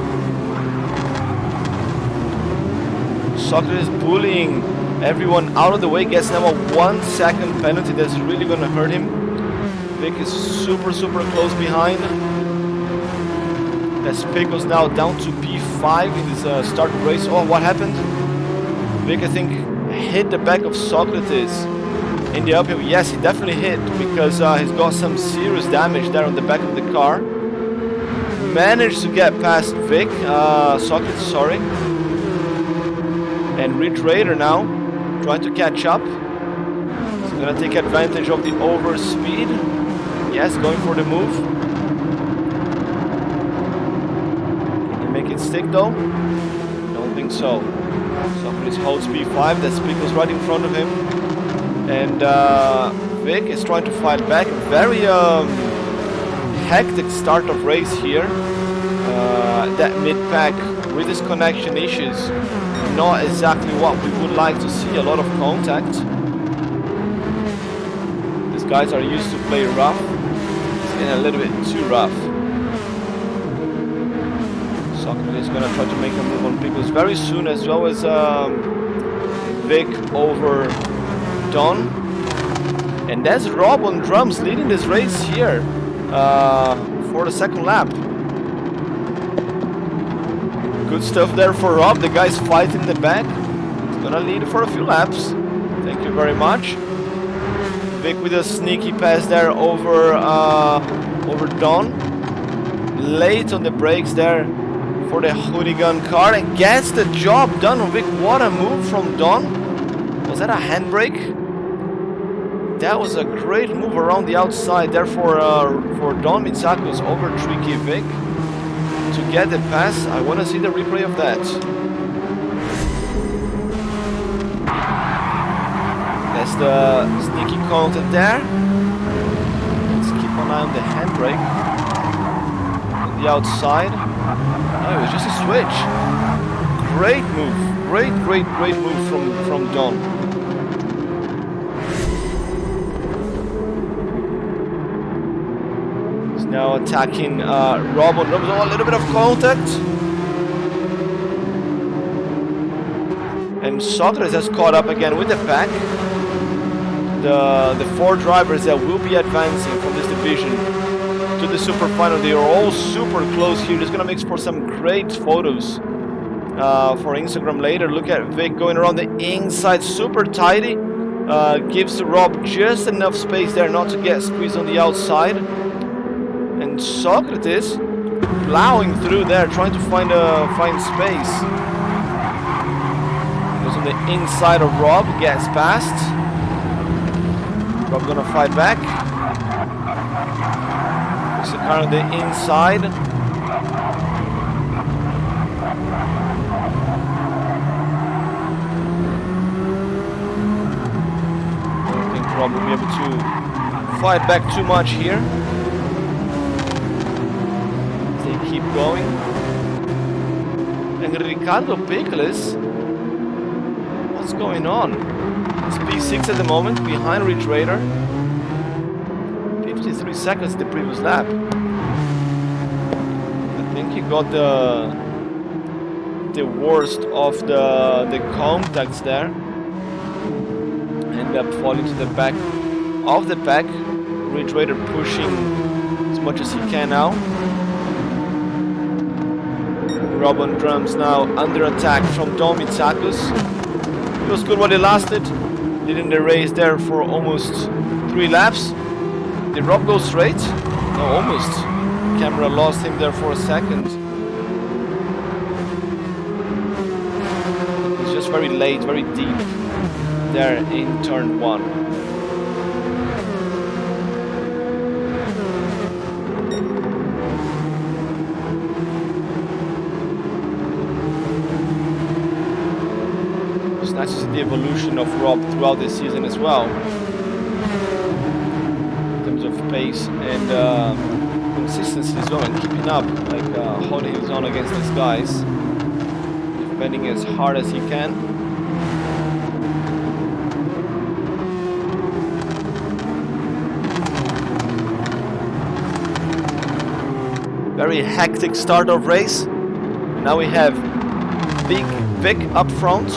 Socrates bullying everyone out of the way, gets now a 1 second penalty that's really gonna hurt him. Vic is super close behind. That's Pickles now down to P5 in this start race. What happened? Vic, I think, hit the back of Socrates in the uphill. Yes, he definitely hit, because he's got some serious damage there on the back of the car. Managed to get past Vic, Socrates, sorry. And Ridge Raider now trying to catch up. He's gonna take advantage of the overspeed. Yes, going for the move. Can he make it stick though? Don't think so. Socrates holds P5, that's Pickles right in front of him. And Vic is trying to fight back. Very hectic start of race here. That mid-pack with his connection issues, not exactly what we would like to see. A lot of contact. These guys are used to play rough. It's getting a little bit too rough. Socrates is gonna try to make a move on Pickles very soon, as well as Vic over Don. And that's Rob on drums leading this race here for the second lap. Good stuff there for Rob. The guy's fighting in the back. He's gonna lead for a few laps. Thank you very much. Vic with a sneaky pass there over Don. Late on the brakes there for the hooligan car and gets the job done on Vic. What a move from Don. Was that a handbrake? That was a great move around the outside there for Don Mitsakos over Tricky Vic to get the pass. I want to see the replay of that. That's the sneaky contact there. Let's keep an eye on the handbrake on the outside. Oh, it was just a switch. Great move. Great move from Don. He's now attacking Rob on drums. Oh, a little bit of contact. And Socrates has caught up again with the pack. The four drivers that will be advancing from this division to the super final, they are all super close here. It's gonna make for some great photos for Instagram later. Look at Vic going around the inside, super tidy. Gives Rob just enough space there not to get squeezed on the outside. And Socrates plowing through there, trying to find space. Goes on the inside of Rob, gets past. Rob gonna fight back. Puts the car on the inside. I don't think Rob will be able to fight back too much here. They keep going. And Ricardo Pickles, what's going on? It's P6 at the moment, behind Ridge Raider. 53 seconds the previous lap. I think he got the worst of the contacts there. End up falling to the back of the pack. Ridge Raider pushing as much as he can now. Rob on drums now under attack from Don Mitsakos. It was good while it lasted. Leading the race there for almost 3 laps. Did Rob go straight? No, almost. Camera lost him there for a second. It was just very late, very deep there in turn 1. It's nice to see the evolution of Rob throughout this season as well. Of pace and consistency as well, and keeping up, like holding his own against these guys, defending as hard as he can. Very hectic start of race. Now we have Big Vic up front,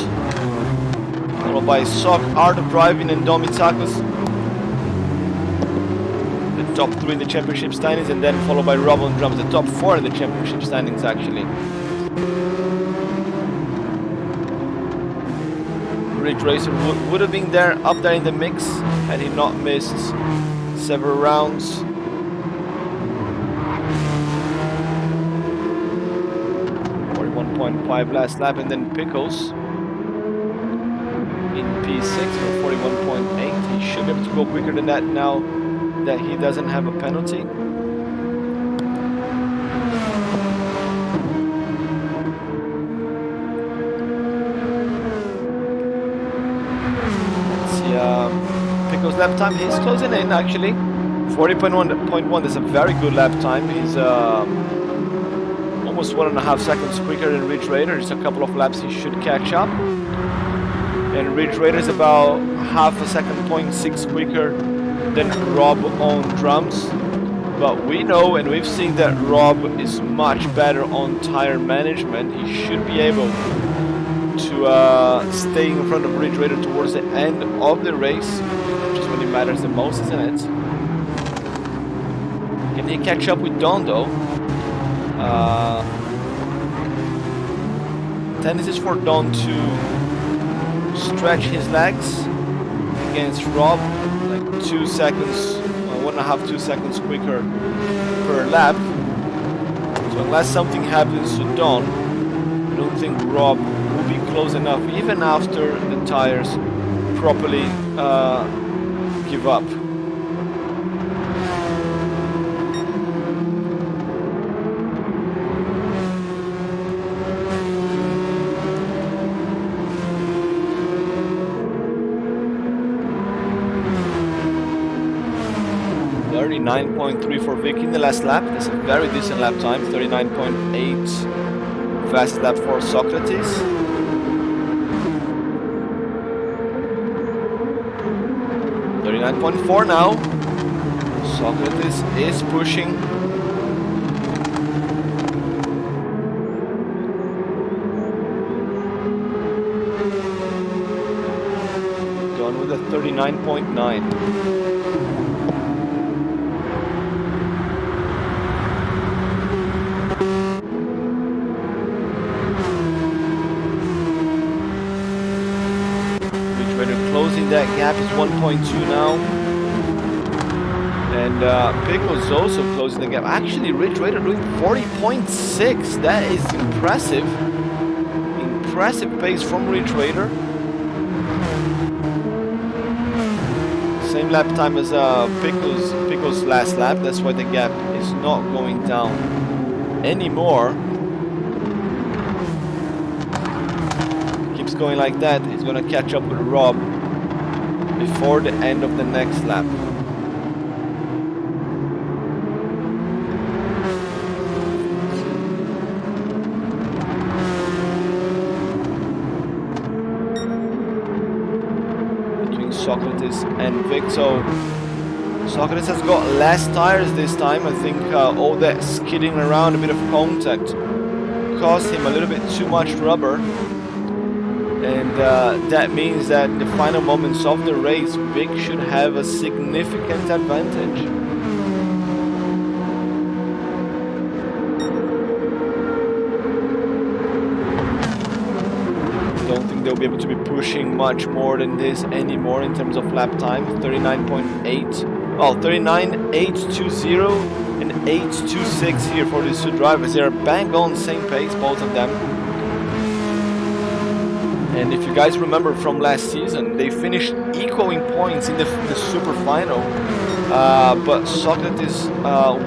followed by Sock, Art of Driving, and Don Mitsakos. Top 3 in the championship standings, and then followed by Rob on drums, the top 4 in the championship standings actually. Ridge Racer would have been there, up there in the mix, had he not missed several rounds. .5 last lap, and then Pickles in P6 for 41.8. He should be able to go quicker than that now that he doesn't have a penalty. Let's see, Pickles lap time, he's closing in actually. 40.1, that's a very good lap time. He's almost 1.5 seconds quicker than Ridge Raider. Just a couple of laps he should catch up. And Ridge Raider is about 0.5 seconds quicker than Rob on drums. But we know and we've seen that Rob is much better on tire management. He should be able to stay in front of Ridge Raider towards the end of the race, which is when it matters the most, isn't it? Can he catch up with Don though? Tendencies for Don to stretch his legs against Rob, like 2 seconds, 1.5, 2 seconds quicker per lap. So unless something happens to Don, I don't think Rob will be close enough, even after the tires properly give up. .3 for Vic in the last lap. That's a very decent lap time. 39.8 fast lap for Socrates. .4 now. Socrates is pushing. Gone with a 39.9. Closing that gap is 1.2 now, and Pickle's also closing the gap. Actually, Ridge Raider doing 40.6. That is impressive. Impressive pace from Ridge Raider. Same lap time as Pickle's last lap. That's why the gap is not going down anymore. Keeps going like that. He's gonna catch up with Rob before the end of the next lap. Between Socrates and Vic. So Socrates has got less tires this time. I think all that skidding around, a bit of contact, cost him a little bit too much rubber. And that means that the final moments of the race, Vic should have a significant advantage. Don't think they'll be able to be pushing much more than this anymore in terms of lap time. 39.8. Well, 39.820 and 8.26 here for these two drivers. They are bang on same pace, both of them. And if you guys remember from last season, they finished equal in points in the super final, but Socrates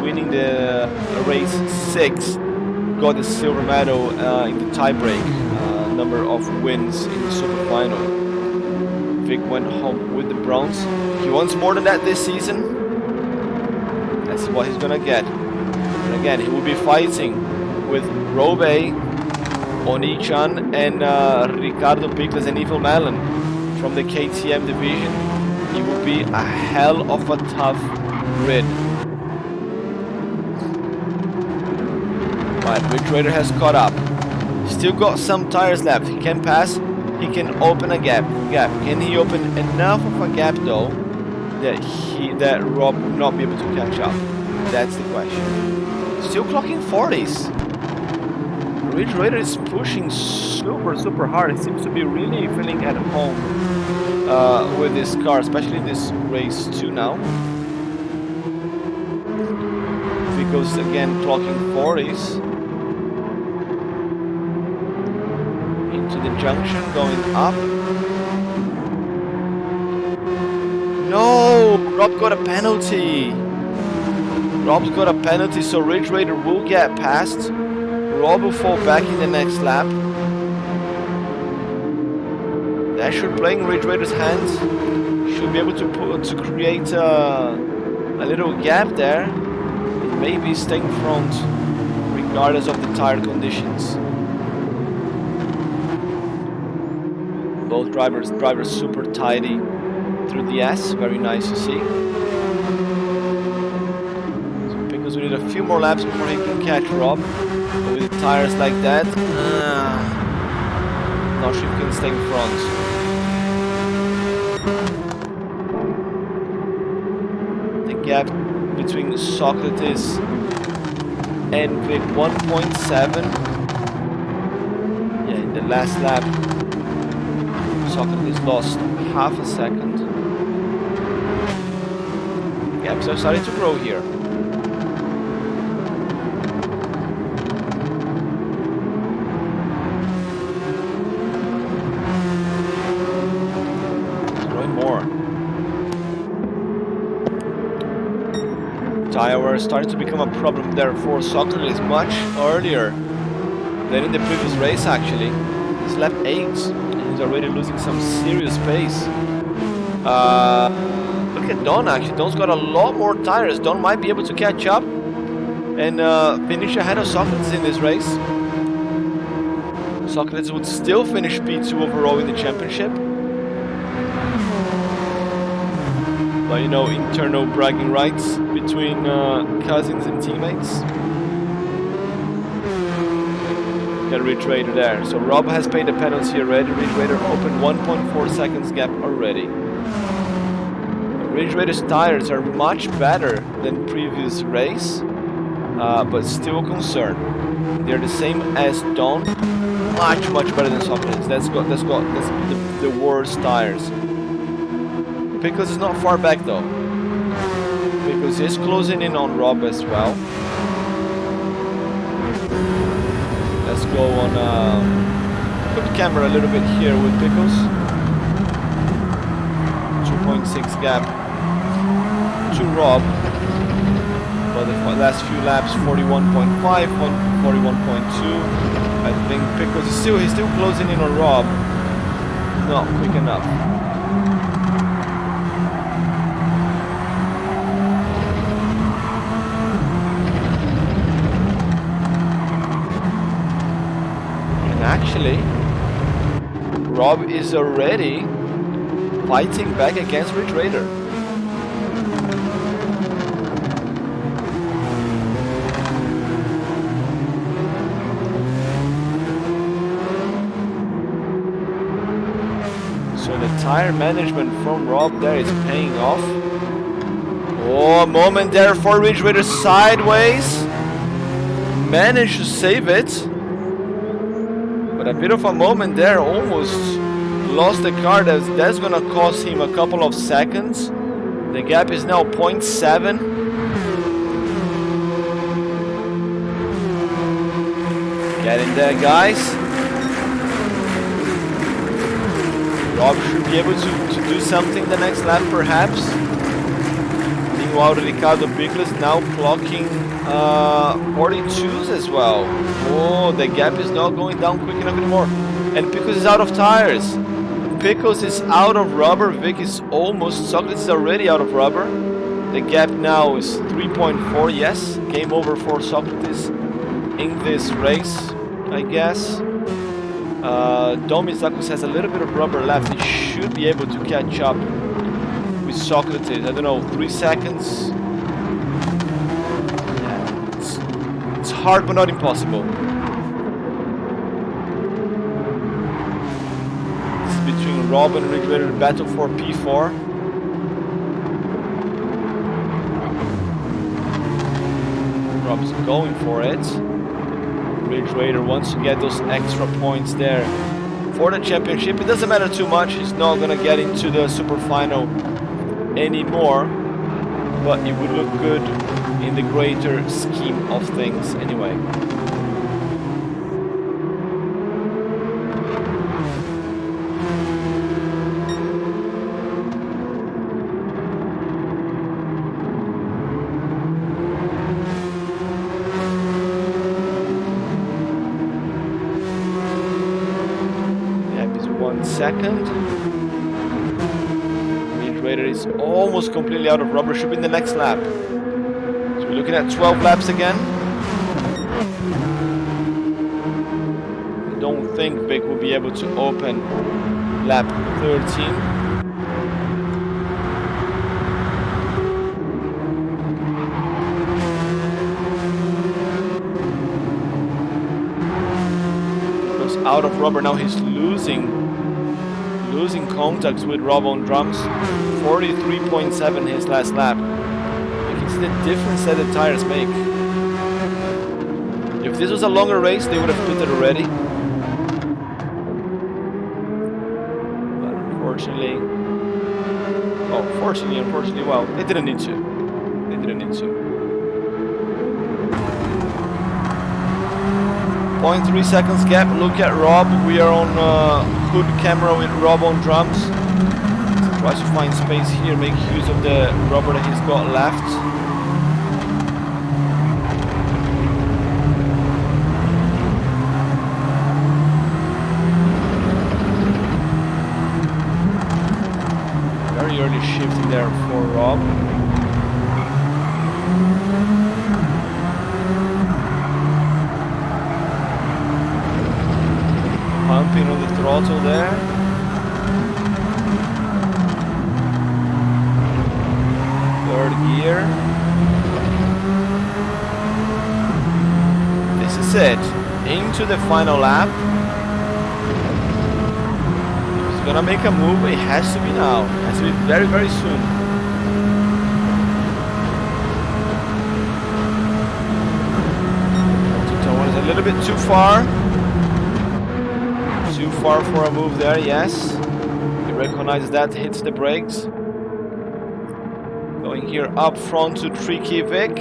winning the race 6 got the silver medal in the tiebreak number of wins in the super final. Vic went home with the bronze. He wants more than that this season. That's what he's gonna get. And again, he will be fighting with Robe, Oni-chan and Ricardo Pickles and Evil Melon from the KTM division. It will be a hell of a tough grid. Right, Ridge Raider has caught up. Still got some tires left. He can pass. He can open a gap. Can he open enough of a gap though that Rob will not be able to catch up? That's the question. Still clocking 40s. Ridge Raider is pushing super hard. It seems to be really feeling at home with this car, especially in this race 2 now. Because again, clocking 40s. Into the junction, going up. No! Rob got a penalty. Rob's got a penalty, so Ridge Raider will get past. Rob will fall back in the next lap. That should play in Ridge Raider's hands. Should be able to create a little gap there. And maybe stay in front regardless of the tire conditions. Both drivers super tidy through the S. Very nice to see. because we need a few more laps before he can catch Rob. But with the tires like that, not sure if he can stay in front. The gap between Socrates and Vic 1.7. Yeah, in the last lap, Socrates lost half a second. The gaps are starting to grow here. Tire wear starting to become a problem there for Socrates much earlier than in the previous race actually. He's lap 8 and he's already losing some serious pace. Look at Don actually. Don's got a lot more tires. Don might be able to catch up and finish ahead of Socrates in this race. Socrates would still finish P2 overall in the championship. But you know, internal bragging rights between cousins and teammates. Got Ridge Raider there. So Rob has paid the penalty already. Ridge Raider opened 1.4 seconds gap already. Ridge Raider's tires are much better than previous race, but still a concern. They're the same as Don, much better than Socrates. That's the worst tires. Pickles is not far back though. Pickles is closing in on Rob as well. Let's go on put the camera a little bit here with Pickles. 2.6 gap to Rob. But the last few laps 41.5, 41.2. I think Pickles is he's still closing in on Rob. Not quick enough. Actually, Rob is already fighting back against Ridge Raider. So the tire management from Rob there is paying off. Oh, a moment there for Ridge Raider sideways. Managed to save it. But a bit of a moment there, almost lost the car. That's gonna cost him a couple of seconds. The gap is now 0.7. Get in there, guys. Rob should be able to do something the next lap, perhaps. Meanwhile, Ricardo Pickles now clocking 42s as well. Oh, the gap is not going down quick enough anymore. And Pickles is out of tires. Pickles is out of rubber. Vic is almost. Socrates is already out of rubber. The gap now is 3.4. Yes, game over for Socrates in this race, I guess. Domizakus has a little bit of rubber left. He should be able to catch up with Socrates. I don't know, 3 seconds. It's hard but not impossible. This is between Rob and Ridge Raider, battle for P4. Rob's going for it. Ridge Raider wants to get those extra points there for the championship. It doesn't matter too much. He's not gonna get into the super final anymore, but it would look good in the greater scheme of things anyway. Gap is 1 second. Raider is almost completely out of rubber. Should be in the next lap. So we're looking at 12 laps again. I don't think Vic will be able to open lap 13. out of rubber. Now he's losing contacts with Rob on drums. 43.7 his last lap. You can see the difference that the tires make. If this was a longer race, they would have put it already. But unfortunately, unfortunately, well, they didn't need to. They didn't need to. 0.3 seconds gap. Look at Rob. We are on hood camera with Rob on drums. Try to find space here, make use of the rubber that he's got left. Very early shifting there for Rob. Pumping on the throttle there. Third gear. This is it. Into the final lap. If he's gonna make a move, it has to be now. It has to be very, very soon. Towards a little bit too far. Too far for a move there, yes. He recognizes that, hits the brakes. Going here up front to Tricky Vic.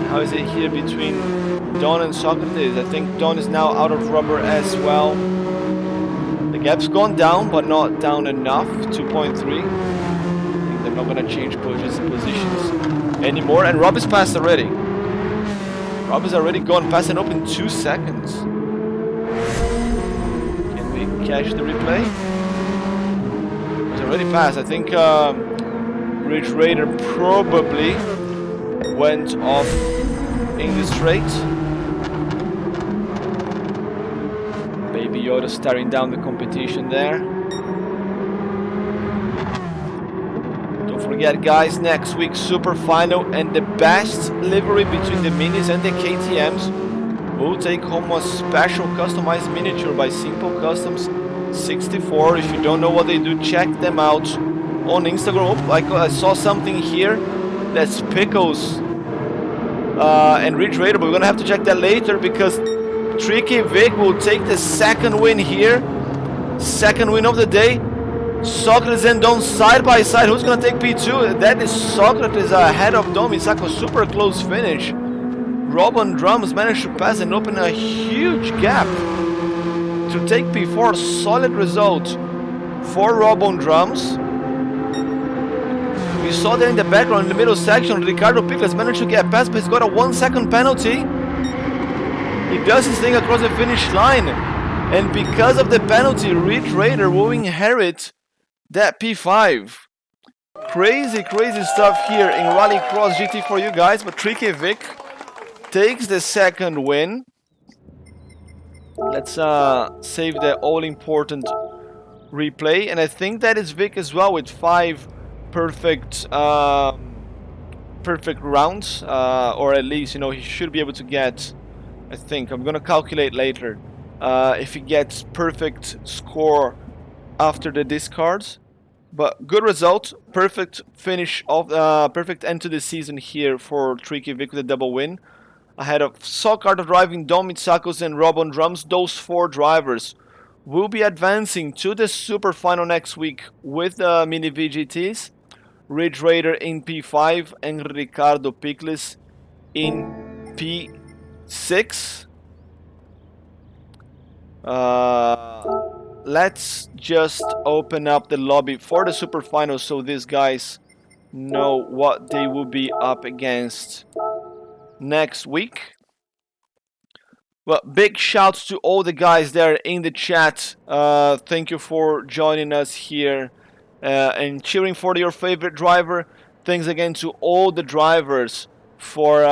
How is it here between Don and Socrates? I think Don is now out of rubber as well. The gap's gone down, but not down enough. 2.3. I think they're not going to change positions anymore. And Rob is passed already. Rob is already gone past and open 2 seconds. Can we catch the replay? He's already passed. I think Ridge Raider probably went off in the straight. Baby Yoda staring down the competition there. Don't forget, guys, next week super final, and the best livery between the minis and the KTMs will take home a special customized miniature by Simple Customs 64. If you don't know what they do, check them out on Instagram. Oh, I saw something here. That's Pickles and Ridge Raider, but we're gonna have to check that later because Tricky Vic will take the second win here. Second win of the day. Socrates and Dom side by side. Who's gonna take P2? That is Socrates ahead of Dom. Misako, super close finish. Rob on drums managed to pass and open a huge gap to take P4. Solid result for Rob on drums. We saw that in the background, in the middle section, Ricardo Pickles managed to get past, but he's got a 1 second penalty. He does his thing across the finish line. And because of the penalty, Ridge Raider will inherit that P5. Crazy, crazy stuff here in Rallycross GT for you guys. But Tricky Vic takes the second win. Let's save the all-important replay. And I think that is Vic as well with 5 perfect perfect rounds, or at least, you know, he should be able to get, I think, I'm gonna calculate later, if he gets perfect score after the discards. But good result, perfect finish of perfect end to the season here for Tricky Vic with a double win ahead of Soccer driving, Dom Mitsakos and Rob on drums. Those 4 drivers will be advancing to the super final next week with the mini VGTs. Ridge Raider in P5 and Ricardo Pickles in P6. Let's just open up the lobby for the super final so these guys know what they will be up against next week. Well, big shouts to all the guys there in the chat. Thank you for joining us here and cheering for your favorite driver. Thanks again to all the drivers for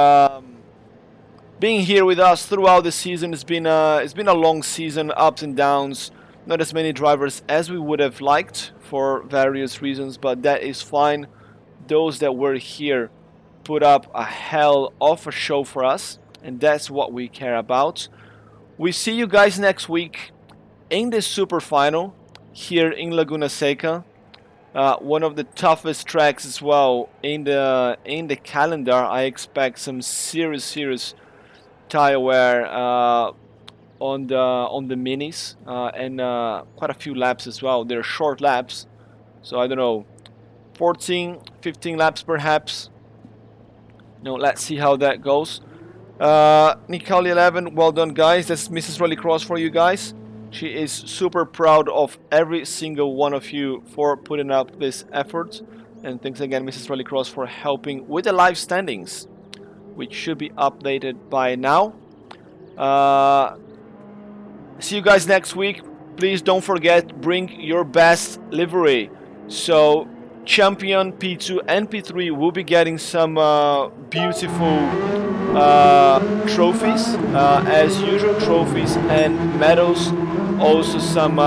being here with us throughout the season. It's been a long season, ups and downs. Not as many drivers as we would have liked for various reasons, but that is fine. Those that were here put up a hell of a show for us, and that's what we care about. We see you guys next week in the super final here in Laguna Seca. One of the toughest tracks as well in the calendar. I expect some serious tire wear on the minis and quite a few laps as well. They're short laps, so I don't know, 14, 15 laps perhaps. Let's see how that goes. Nicole 11, well done guys. That's Mrs. Rallycross for you guys. She is super proud of every single one of you for putting up this effort. And thanks again, Mrs. Rallycross, for helping with the live standings, which should be updated by now. See you guys next week. Please don't forget, bring your best livery. So Champion, P2 and P3 will be getting some beautiful trophies, as usual, trophies and medals. Also some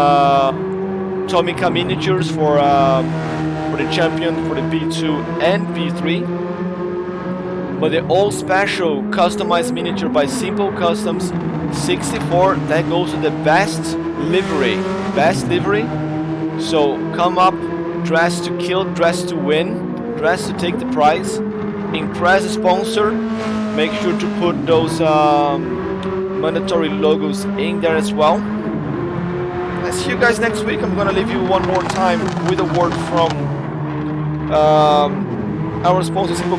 Tomica miniatures for the champion, for the P2 and P3. But the all special customized miniature by Simple Customs 64, that goes to the best livery. So come up, dress to kill, dress to win, dress to take the prize. Impress the sponsor. Make sure to put those mandatory logos in there as well. I'll see you guys next week. I'm gonna leave you one more time with a word from our sponsor, Simple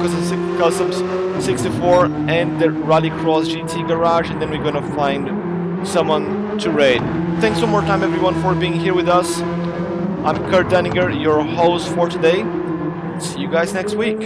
Customs 64 and the Rallycross GT Garage, and then we're gonna find someone to raid. Thanks one more time everyone for being here with us. I'm Kurt Dunninger, your host for today. See you guys next week.